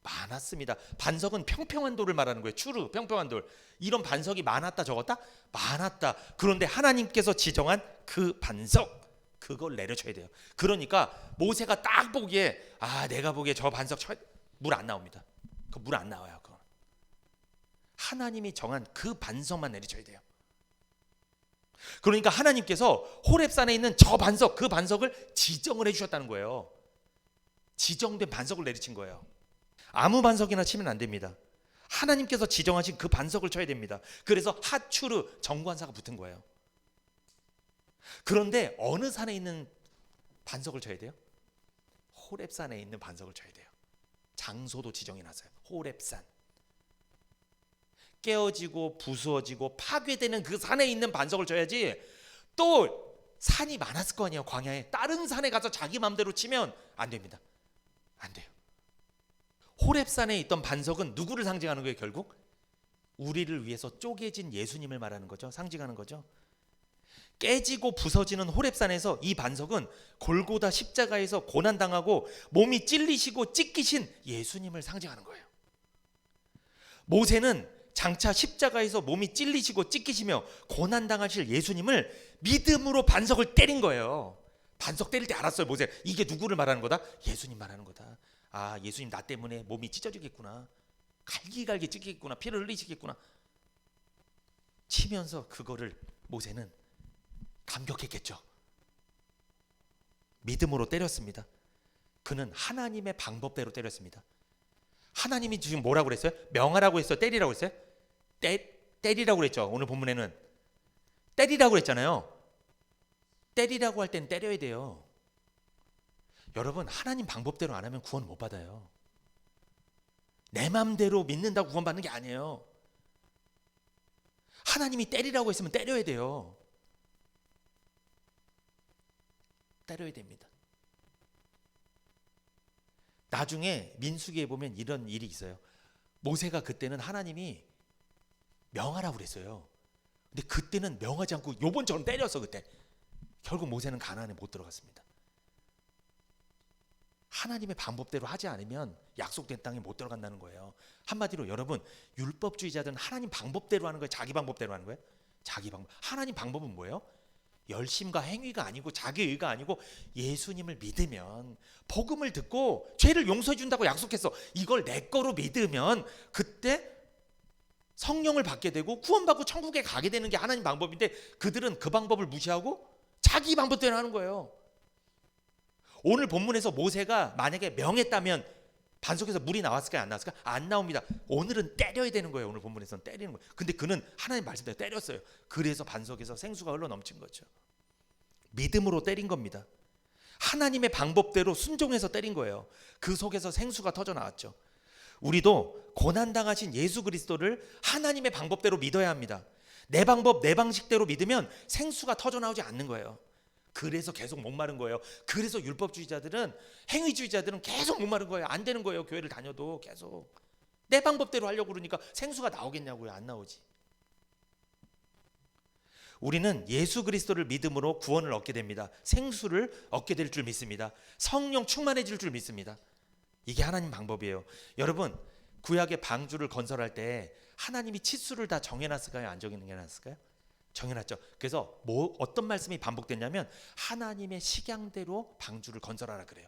많았습니다. 반석은 평평한 돌을 말하는 거예요. 추루, 평평한 돌. 이런 반석이 많았다, 적었다? 많았다. 그런데 하나님께서 지정한 그 반석, 그걸 내려쳐야 돼요. 그러니까 모세가 딱 보기에, 내가 보기에 저 반석 물 안 나옵니다. 그 물 안 나와요. 그거. 하나님이 정한 그 반석만 내려쳐야 돼요. 그러니까 하나님께서 호렙산에 있는 저 반석, 그 반석을 지정을 해주셨다는 거예요. 지정된 반석을 내리친 거예요. 아무 반석이나 치면 안 됩니다. 하나님께서 지정하신 그 반석을 쳐야 됩니다. 그래서 하추르 정관사가 붙은 거예요. 그런데 어느 산에 있는 반석을 쳐야 돼요? 호렙산에 있는 반석을 쳐야 돼요. 장소도 지정해 놨어요. 호렙산. 깨어지고 부수어지고 파괴되는 그 산에 있는 반석을 쳐야지, 또 산이 많았을 거 아니에요. 광야에 다른 산에 가서 자기 마음대로 치면 안 됩니다. 안 돼요. 호렙산에 있던 반석은 누구를 상징하는 거예요? 결국 우리를 위해서 쪼개진 예수님을 말하는 거죠. 상징하는 거죠. 깨지고 부서지는 호렙산에서 이 반석은 골고다 십자가에서 고난당하고 몸이 찔리시고 찢기신 예수님을 상징하는 거예요. 모세는 장차 십자가에서 몸이 찔리시고 찢기시며 고난당하실 예수님을 믿음으로 반석을 때린 거예요. 반석 때릴 때 알았어요. 모세, 이게 누구를 말하는 거다? 예수님 말하는 거다. 예수님 나 때문에 몸이 찢어지겠구나, 갈기갈기 찢기겠구나, 피를 흘리시겠구나 치면서 그거를 모세는 감격했겠죠. 믿음으로 때렸습니다. 그는 하나님의 방법대로 때렸습니다. 하나님이 지금 뭐라고 그랬어요? 명하라고 했어요? 때리라고 했어요? 때리라고 그랬죠. 오늘 본문에는 때리라고 그랬잖아요. 때리라고 할 땐 때려야 돼요. 여러분, 하나님 방법대로 안 하면 구원 못 받아요. 내 맘대로 믿는다고 구원 받는 게 아니에요. 하나님이 때리라고 했으면 때려야 돼요. 때려야 됩니다. 나중에 민수기에 보면 이런 일이 있어요. 모세가 그때는 하나님이 명하라고 그랬어요. 근데 그때는 명하지 않고 요번처럼 때렸어. 그때 결국 모세는 가나안에 못 들어갔습니다. 하나님의 방법대로 하지 않으면 약속된 땅에 못 들어간다는 거예요. 한마디로 여러분, 율법주의자들은 하나님 방법대로 하는 거예요? 자기 방법대로 하는 거예요? 자기 방법. 하나님 방법은 뭐예요? 열심과 행위가 아니고 자기 의가 아니고 예수님을 믿으면, 복음을 듣고 죄를 용서해 준다고 약속했어. 이걸 내 거로 믿으면 그때 성령을 받게 되고 구원받고 천국에 가게 되는 게 하나님 방법인데, 그들은 그 방법을 무시하고 자기 방법대로 하는 거예요. 오늘 본문에서 모세가 만약에 명했다면 반석에서 물이 나왔을까요? 안 나왔을까요? 안 나옵니다. 오늘은 때려야 되는 거예요. 오늘 본문에서는 때리는 거예요. 근데 그는 하나님 말씀대로 때렸어요. 그래서 반석에서 생수가 흘러 넘친 거죠. 믿음으로 때린 겁니다. 하나님의 방법대로 순종해서 때린 거예요. 그 속에서 생수가 터져 나왔죠. 우리도 고난당하신 예수 그리스도를 하나님의 방법대로 믿어야 합니다. 내 방법, 내 방식대로 믿으면 생수가 터져 나오지 않는 거예요. 그래서 계속 목마른 거예요. 그래서 율법주의자들은, 행위주의자들은 계속 목마른 거예요. 안 되는 거예요. 교회를 다녀도 계속 내 방법대로 하려고 그러니까 생수가 나오겠냐고요. 안 나오지. 우리는 예수 그리스도를 믿음으로 구원을 얻게 됩니다. 생수를 얻게 될 줄 믿습니다. 성령 충만해질 줄 믿습니다. 이게 하나님 방법이에요. 여러분, 구약의 방주를 건설할 때 하나님이 치수를 다 정해놨을까요? 안 정해놨을까요? 정해놨죠. 그래서 어떤 말씀이 반복됐냐면, 하나님의 식양대로 방주를 건설하라 그래요.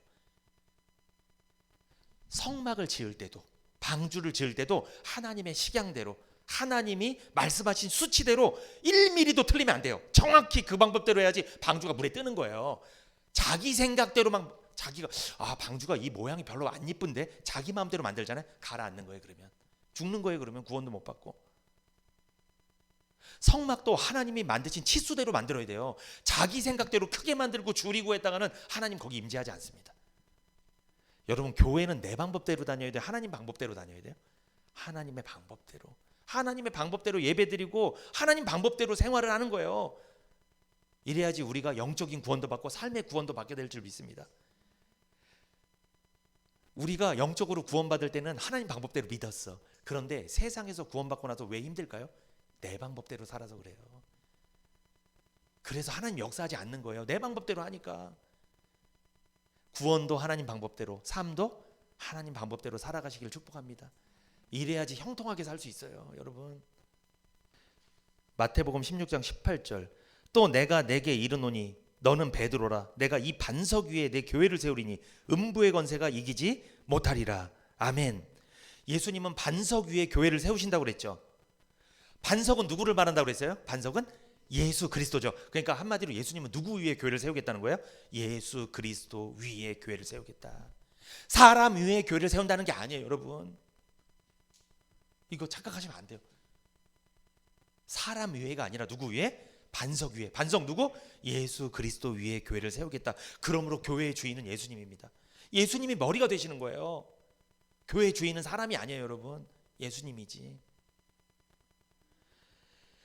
성막을 지을 때도, 방주를 지을 때도 하나님의 식양대로, 하나님이 말씀하신 수치대로 1mm도 틀리면 안 돼요. 정확히 그 방법대로 해야지 방주가 물에 뜨는 거예요. 자기 생각대로 막 자기가 방주가 이 모양이 별로 안 이쁜데 자기 마음대로 만들잖아요. 가라앉는 거예요. 그러면 죽는 거예요. 그러면 구원도 못 받고. 성막도 하나님이 만드신 치수대로 만들어야 돼요. 자기 생각대로 크게 만들고 줄이고 했다가는 하나님 거기 임재하지 않습니다. 여러분, 교회는 내 방법대로 다녀야 돼요? 하나님 방법대로 다녀야 돼요? 하나님의 방법대로. 하나님의 방법대로 예배드리고 하나님 방법대로 생활을 하는 거예요. 이래야지 우리가 영적인 구원도 받고 삶의 구원도 받게 될 줄 믿습니다. 우리가 영적으로 구원받을 때는 하나님 방법대로 믿었어. 그런데 세상에서 구원받고 나서 왜 힘들까요? 내 방법대로 살아서 그래요. 그래서 하나님 역사하지 않는 거예요. 내 방법대로 하니까. 구원도 하나님 방법대로, 삶도 하나님 방법대로 살아가시길 축복합니다. 이래야지 형통하게 살 수 있어요, 여러분. 마태복음 16장 18절. 또 내가 내게 이르노니 너는 베드로라. 내가 이 반석 위에 내 교회를 세우리니 음부의 권세가 이기지 못하리라. 아멘. 예수님은 반석 위에 교회를 세우신다고 그랬죠. 반석은 누구를 말한다고 그랬어요? 반석은 예수 그리스도죠. 그러니까 한마디로 예수님은 누구 위에 교회를 세우겠다는 거예요? 예수 그리스도 위에 교회를 세우겠다. 사람 위에 교회를 세운다는 게 아니에요, 여러분. 이거 착각하시면 안 돼요. 사람 위에가 아니라 누구 위에? 반석 위에. 반석 누구? 예수 그리스도 위에 교회를 세우겠다. 그러므로 교회의 주인은 예수님입니다. 예수님이 머리가 되시는 거예요. 교회의 주인은 사람이 아니에요, 여러분. 예수님이지.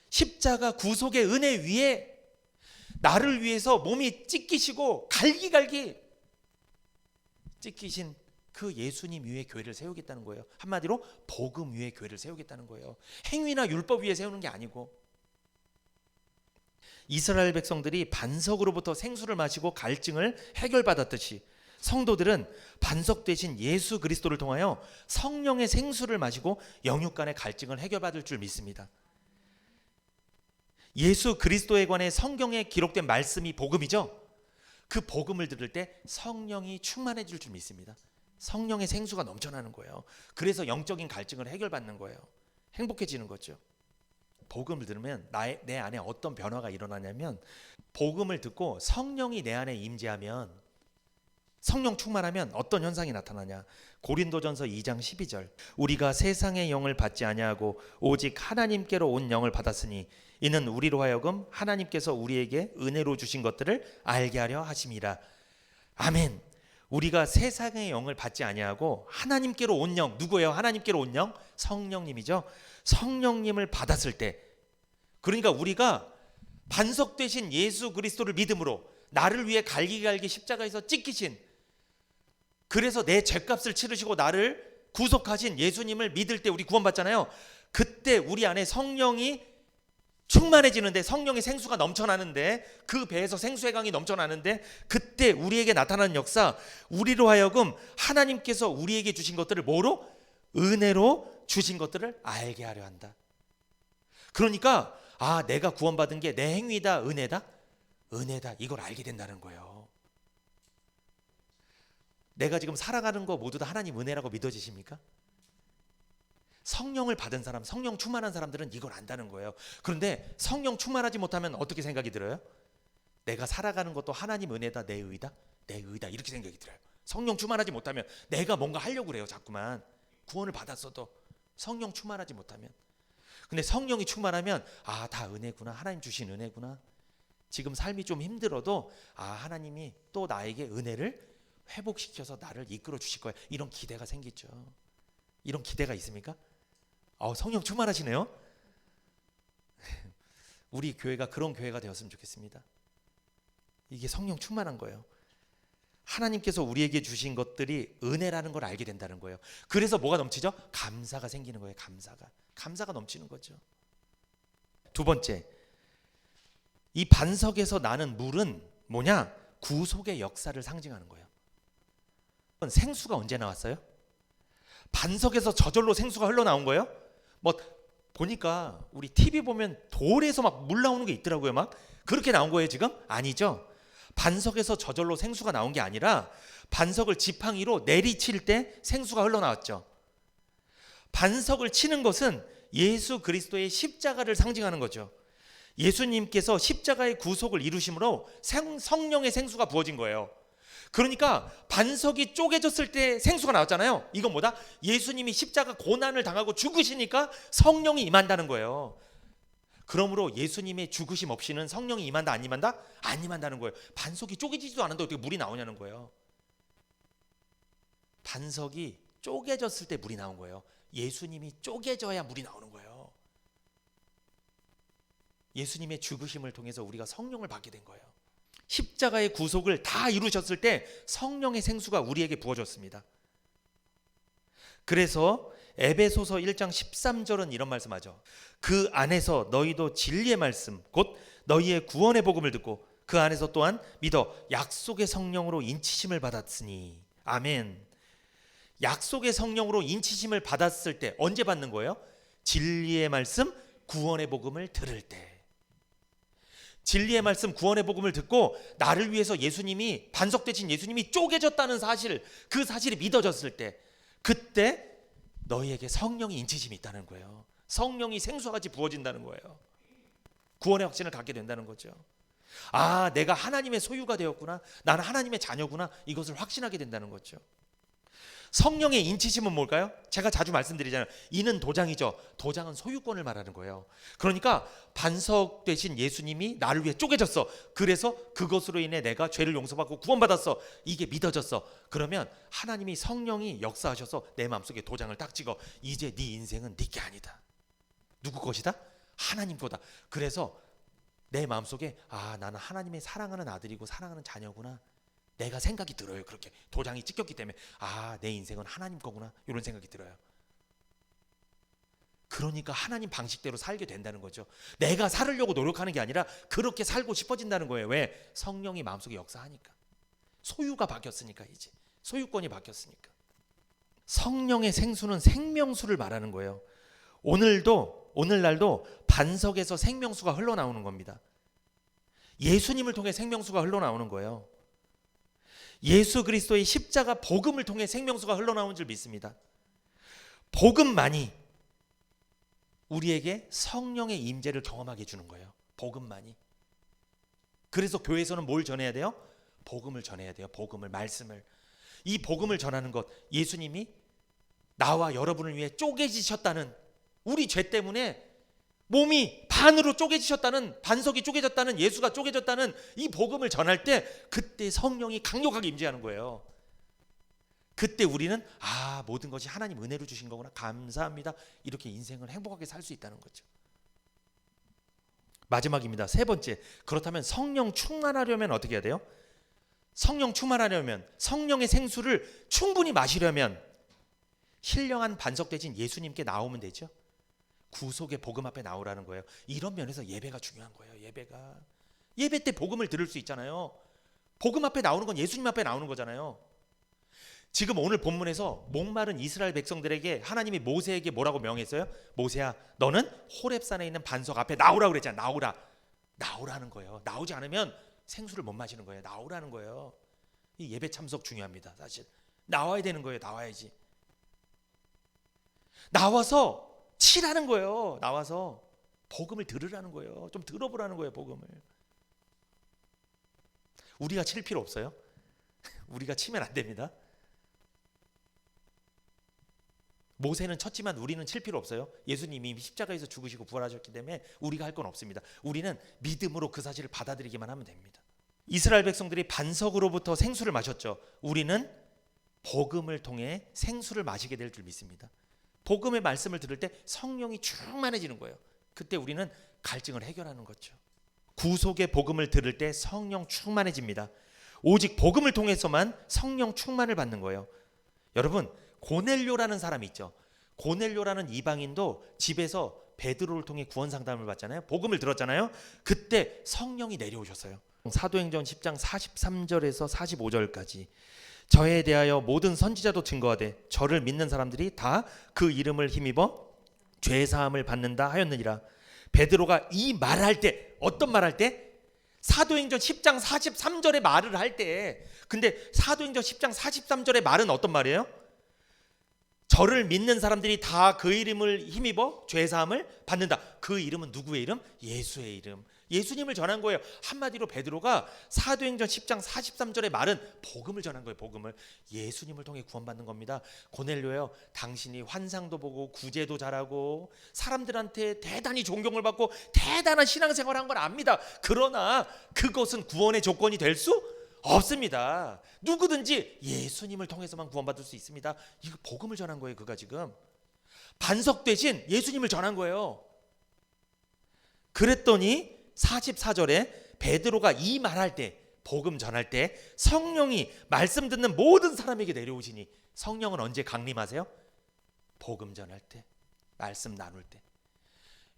십자가 구속의 은혜 위에 나를 위해서 몸이 찢기시고 갈기갈기 찢기신 그 예수님 위에 교회를 세우겠다는 거예요. 한마디로 복음 위에 교회를 세우겠다는 거예요. 행위나 율법 위에 세우는 게 아니고. 이스라엘 백성들이 반석으로부터 생수를 마시고 갈증을 해결받았듯이 성도들은 반석 대신 예수 그리스도를 통하여 성령의 생수를 마시고 영육 간의 갈증을 해결받을 줄 믿습니다. 예수 그리스도에 관해 성경에 기록된 말씀이 복음이죠. 그 복음을 들을 때 성령이 충만해질 줄 믿습니다. 성령의 생수가 넘쳐나는 거예요. 그래서 영적인 갈증을 해결받는 거예요. 행복해지는 거죠. 복음을 들으면 내 안에 어떤 변화가 일어나냐면, 복음을 듣고 성령이 내 안에 임재하면, 성령 충만하면 어떤 현상이 나타나냐. 고린도전서 2장 12절. 우리가 세상의 영을 받지 아니하고 오직 하나님께로 온 영을 받았으니 이는 우리로 하여금 하나님께서 우리에게 은혜로 주신 것들을 알게 하려 하심이라. 아멘. 우리가 세상의 영을 받지 아니하고 하나님께로 온 영, 누구예요? 하나님께로 온 영? 성령님이죠. 성령님을 받았을 때, 그러니까 우리가 반석 되신 예수 그리스도를 믿음으로 나를 위해 갈기갈기 십자가에서 찢기신, 그래서 내 죄값을 치르시고 나를 구속하신 예수님을 믿을 때 우리 구원받잖아요. 그때 우리 안에 성령이 충만해지는데, 성령의 생수가 넘쳐나는데, 그 배에서 생수의 강이 넘쳐나는데, 그때 우리에게 나타나는 역사, 우리로 하여금 하나님께서 우리에게 주신 것들을 뭐로? 은혜로 주신 것들을 알게 하려 한다. 그러니까 내가 구원받은 게 내 행위다, 은혜다? 은혜다, 이걸 알게 된다는 거예요. 내가 지금 살아가는 거 모두 다 하나님 은혜라고 믿어지십니까? 성령을 받은 사람, 성령 충만한 사람들은 이걸 안다는 거예요. 그런데 성령 충만하지 못하면 어떻게 생각이 들어요? 내가 살아가는 것도 하나님 은혜다, 내 의다? 내 의다, 이렇게 생각이 들어요. 성령 충만하지 못하면 내가 뭔가 하려고 그래요, 자꾸만. 구원을 받았어도 성령 충만하지 못하면. 근데 성령이 충만하면 다 은혜구나, 하나님 주신 은혜구나. 지금 삶이 좀 힘들어도 하나님이 또 나에게 은혜를 회복시켜서 나를 이끌어 주실 거야, 이런 기대가 생기죠. 이런 기대가 있습니까? 성령 충만하시네요. 우리 교회가 그런 교회가 되었으면 좋겠습니다. 이게 성령 충만한 거예요. 하나님께서 우리에게 주신 것들이 은혜라는 걸 알게 된다는 거예요. 그래서 뭐가 넘치죠? 감사가 생기는 거예요. 감사가 넘치는 거죠. 두 번째, 이 반석에서 나는 물은 뭐냐? 구속의 역사를 상징하는 거예요. 생수가 언제 나왔어요? 반석에서 저절로 생수가 흘러나온 거예요? 보니까 우리 TV 보면 돌에서 막 물 나오는 게 있더라고요. 막 그렇게 나온 거예요 지금? 아니죠. 반석에서 저절로 생수가 나온 게 아니라 반석을 지팡이로 내리칠 때 생수가 흘러나왔죠. 반석을 치는 것은 예수 그리스도의 십자가를 상징하는 거죠. 예수님께서 십자가의 구속을 이루심으로 성령의 생수가 부어진 거예요. 그러니까 반석이 쪼개졌을 때 생수가 나왔잖아요. 이건 뭐다? 예수님이 십자가 고난을 당하고 죽으시니까 성령이 임한다는 거예요. 그러므로 예수님의 죽으심 없이는 성령이 임한다, 안 임한다? 안 임한다는 거예요. 반석이 쪼개지지도 않은데 어떻게 물이 나오냐는 거예요. 반석이 쪼개졌을 때 물이 나온 거예요. 예수님이 쪼개져야 물이 나오는 거예요. 예수님의 죽으심을 통해서 우리가 성령을 받게 된 거예요. 십자가의 구속을 다 이루셨을 때 성령의 생수가 우리에게 부어졌습니다. 그래서 에베소서 1장 13절은 이런 말씀하죠. 그 안에서 너희도 진리의 말씀 곧 너희의 구원의 복음을 듣고 그 안에서 또한 믿어 약속의 성령으로 인치심을 받았으니. 아멘. 약속의 성령으로 인치심을 받았을 때 언제 받는 거예요? 진리의 말씀, 구원의 복음을 들을 때. 진리의 말씀, 구원의 복음을 듣고 나를 위해서 예수님이, 반석되신 예수님이 쪼개졌다는 사실, 그 사실이 믿어졌을 때, 그때 너희에게 성령이 인치심이 있다는 거예요. 성령이 생수와 같이 부어진다는 거예요. 구원의 확신을 갖게 된다는 거죠. 아, 내가 하나님의 소유가 되었구나, 나는 하나님의 자녀구나, 이것을 확신하게 된다는 거죠. 성령의 인치심은 뭘까요? 제가 자주 말씀드리잖아요. 이는 도장이죠. 도장은 소유권을 말하는 거예요. 그러니까 반석 되신 예수님이 나를 위해 쪼개졌어. 그래서 그것으로 인해 내가 죄를 용서받고 구원받았어. 이게 믿어졌어. 그러면 하나님이, 성령이 역사하셔서 내 마음속에 도장을 딱 찍어. 이제 네 인생은 네 게 아니다. 누구 것이다? 하나님 거다. 그래서 내 마음속에, 아, 나는 하나님의 사랑하는 아들이고 사랑하는 자녀구나, 내가 생각이 들어요. 그렇게 도장이 찍혔기 때문에, 아, 내 인생은 하나님 거구나, 이런 생각이 들어요. 그러니까 하나님 방식대로 살게 된다는 거죠. 내가 살으려고 노력하는 게 아니라 그렇게 살고 싶어진다는 거예요. 왜? 성령이 마음속에 역사하니까. 소유가 바뀌었으니까. 이제 소유권이 바뀌었으니까. 성령의 생수는 생명수를 말하는 거예요. 오늘날도 반석에서 생명수가 흘러나오는 겁니다. 예수님을 통해 생명수가 흘러나오는 거예요. 예수 그리스도의 십자가 복음을 통해 생명수가 흘러나오는 줄 믿습니다. 복음만이 우리에게 성령의 임재를 경험하게 해주는 거예요. 복음만이. 그래서 교회에서는 뭘 전해야 돼요? 복음을 전해야 돼요. 복음을, 말씀을. 이 복음을 전하는 것, 예수님이 나와 여러분을 위해 쪼개지셨다는, 우리 죄 때문에 몸이 반으로 쪼개지셨다는, 반석이 쪼개졌다는, 예수가 쪼개졌다는 이 복음을 전할 때, 그때 성령이 강력하게 임재하는 거예요. 그때 우리는, 아, 모든 것이 하나님 은혜로 주신 거구나, 감사합니다, 이렇게 인생을 행복하게 살 수 있다는 거죠. 마지막입니다. 세 번째. 그렇다면 성령 충만하려면 어떻게 해야 돼요? 성령 충만하려면, 성령의 생수를 충분히 마시려면 신령한 반석되신 예수님께 나오면 되죠. 구속의 복음 앞에 나오라는 거예요. 이런 면에서 예배가 중요한 거예요. 예배 때 복음을 들을 수 있잖아요. 복음 앞에 나오는 건 예수님 앞에 나오는 거잖아요. 지금 오늘 본문에서 목마른 이스라엘 백성들에게 하나님이 모세에게 뭐라고 명했어요? 모세야, 너는 호렙산에 있는 반석 앞에 나오라고 그랬잖아. 나오라는 거예요. 나오지 않으면 생수를 못 마시는 거예요. 나오라는 거예요. 이 예배 참석 중요합니다. 사실 나와야 되는 거예요. 나와야지. 나와서 치라는 거예요. 나와서 복음을 들으라는 거예요. 좀 들어보라는 거예요. 복음을. 우리가 칠 필요 없어요. 우리가 치면 안 됩니다. 모세는 쳤지만 우리는 칠 필요 없어요. 예수님이 십자가에서 죽으시고 부활하셨기 때문에 우리가 할 건 없습니다. 우리는 믿음으로 그 사실을 받아들이기만 하면 됩니다. 이스라엘 백성들이 반석으로부터 생수를 마셨죠. 우리는 복음을 통해 생수를 마시게 될 줄 믿습니다. 복음의 말씀을 들을 때 성령이 충만해지는 거예요. 그때 우리는 갈증을 해결하는 거죠. 구속의 복음을 들을 때 성령 충만해집니다. 오직 복음을 통해서만 성령 충만을 받는 거예요. 여러분, 고넬료라는 사람이 있죠. 고넬료라는 이방인도 집에서 베드로를 통해 구원 상담을 받잖아요. 복음을 들었잖아요. 그때 성령이 내려오셨어요. 사도행전 10장 43절에서 45절까지 저에 대하여 모든 선지자도 증거하되 저를 믿는 사람들이 다 그 이름을 힘입어 죄 사함을 받는다 하였느니라. 베드로가 이 말할 때, 어떤 말할 때? 사도행전 10장 43절의 말을 할 때. 근데 사도행전 10장 43절의 말은 어떤 말이에요? 저를 믿는 사람들이 다 그 이름을 힘입어 죄 사함을 받는다. 그 이름은 누구의 이름? 예수의 이름. 예수님을 전한 거예요. 한마디로 베드로가 사도행전 10장 43절의 말은 복음을 전한 거예요. 복음을. 예수님을 통해 구원받는 겁니다. 고넬료요, 당신이 환상도 보고 구제도 잘하고 사람들한테 대단히 존경을 받고 대단한 신앙생활을 한 건 압니다. 그러나 그것은 구원의 조건이 될 수 없습니다. 누구든지 예수님을 통해서만 구원받을 수 있습니다. 이거 복음을 전한 거예요. 그가 지금 반석 대신 예수님을 전한 거예요. 그랬더니 44절에 베드로가 이 말할 때, 복음 전할 때 성령이 말씀 듣는 모든 사람에게 내려오시니. 성령은 언제 강림하세요? 복음 전할 때, 말씀 나눌 때.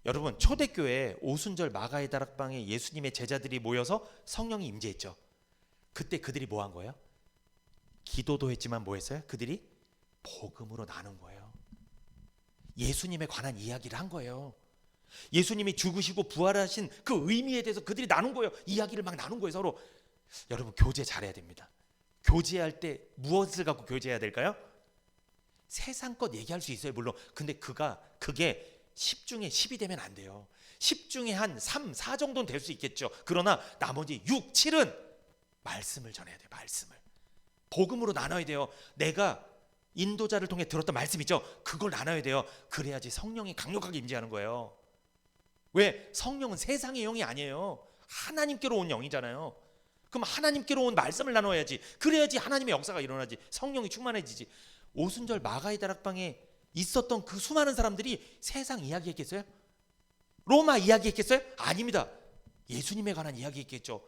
여러분, 초대교회 오순절 마가의 다락방에 예수님의 제자들이 모여서 성령이 임재했죠. 그때 그들이 뭐 한 거예요? 기도도 했지만 뭐 했어요? 그들이 복음으로 나눈 거예요. 예수님에 관한 이야기를 한 거예요. 예수님이 죽으시고 부활하신 그 의미에 대해서 그들이 나눈 거예요. 이야기를 막 나눈 거예요, 서로. 여러분, 교제 잘해야 됩니다. 교제할 때 무엇을 갖고 교제해야 될까요? 세상 것 얘기할 수 있어요, 물론. 근데 그게 10 중에 10이 되면 안 돼요. 10 중에 한 3, 4 정도는 될 수 있겠죠. 그러나 나머지 6, 7은 말씀을 전해야 돼요. 말씀을 복음으로 나눠야 돼요. 내가 인도자를 통해 들었던 말씀 있죠, 그걸 나눠야 돼요. 그래야지 성령이 강력하게 임재하는 거예요. 왜? 성령은 세상의 영이 아니에요. 하나님께로 온 영이잖아요. 그럼 하나님께로 온 말씀을 나눠야지. 그래야지 하나님의 역사가 일어나지. 성령이 충만해지지. 오순절 마가의 다락방에 있었던 그 수많은 사람들이 세상 이야기했겠어요? 로마 이야기했겠어요? 아닙니다. 예수님에 관한 이야기했겠죠.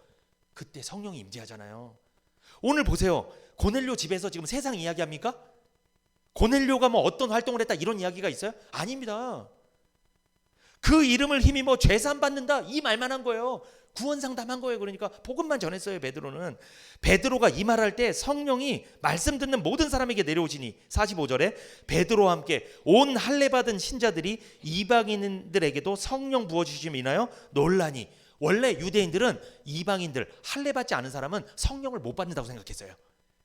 그때 성령이 임재하잖아요. 오늘 보세요. 고넬료 집에서 지금 세상 이야기합니까? 고넬료가 뭐 어떤 활동을 했다 이런 이야기가 있어요? 아닙니다. 그 이름을 힘입어 죄산 받는다 이 말만 한 거예요. 구원 상담한 거예요. 그러니까 복음만 전했어요. 베드로가 이 말할 때 성령이 말씀 듣는 모든 사람에게 내려오시니 45절에 베드로와 함께 온 할례 받은 신자들이 이방인들에게도 성령 부어주심이 인하여 놀라니. 원래 유대인들은 이방인들 할례 받지 않은 사람은 성령을 못 받는다고 생각했어요.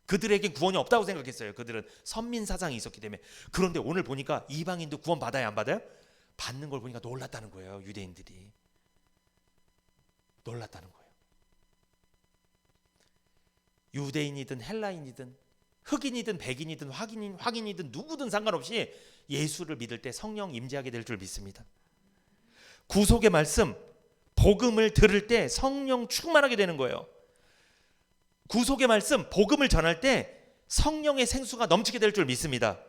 그들에겐 구원이 없다고 생각했어요. 그들은 선민 사상이 있었기 때문에. 그런데 오늘 보니까 이방인도 구원 받아야 안 받아요? 받는 걸 보니까 놀랐다는 거예요. 유대인들이 놀랐다는 거예요. 유대인이든 헬라인이든 흑인이든 백인이든 확인이든 누구든 상관없이 예수를 믿을 때 성령 임재하게 될 줄 믿습니다. 구속의 말씀 복음을 들을 때 성령 충만하게 되는 거예요. 구속의 말씀 복음을 전할 때 성령의 생수가 넘치게 될 줄 믿습니다.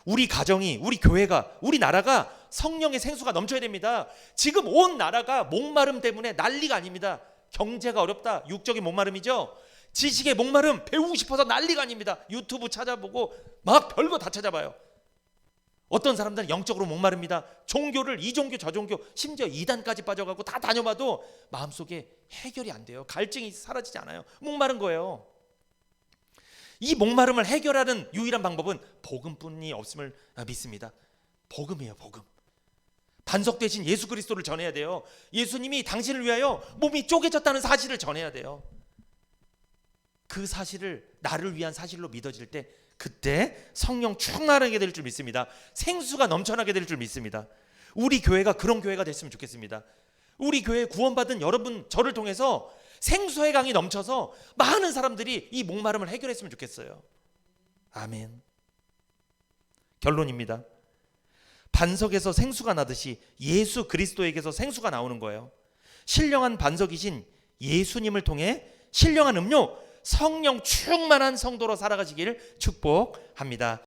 우리 가정이, 우리 교회가, 우리 나라가 성령의 생수가 넘쳐야 됩니다. 지금 온 나라가 목마름 때문에 난리가 아닙니다. 경제가 어렵다, 육적인 목마름이죠. 지식의 목마름, 배우고 싶어서 난리가 아닙니다. 유튜브 찾아보고 막 별거 다 찾아봐요. 어떤 사람들은 영적으로 목마릅니다. 종교를 이종교 저종교 심지어 이단까지 빠져가고 다 다녀봐도 마음속에 해결이 안 돼요. 갈증이 사라지지 않아요. 목마른 거예요. 이 목마름을 해결하는 유일한 방법은 복음뿐이 없음을 믿습니다. 복음이에요. 복음. 반석 대신 예수 그리스도를 전해야 돼요. 예수님이 당신을 위하여 몸이 쪼개졌다는 사실을 전해야 돼요. 그 사실을 나를 위한 사실로 믿어질 때 그때 성령 충만하게 될 줄 믿습니다. 생수가 넘쳐나게 될 줄 믿습니다. 우리 교회가 그런 교회가 됐으면 좋겠습니다. 우리 교회 구원받은 여러분 저를 통해서 생수의 강이 넘쳐서 많은 사람들이 이 목마름을 해결했으면 좋겠어요. 아멘. 결론입니다. 반석에서 생수가 나듯이 예수 그리스도에게서 생수가 나오는 거예요. 신령한 반석이신 예수님을 통해 신령한 음료 성령 충만한 성도로 살아가시기를 축복합니다.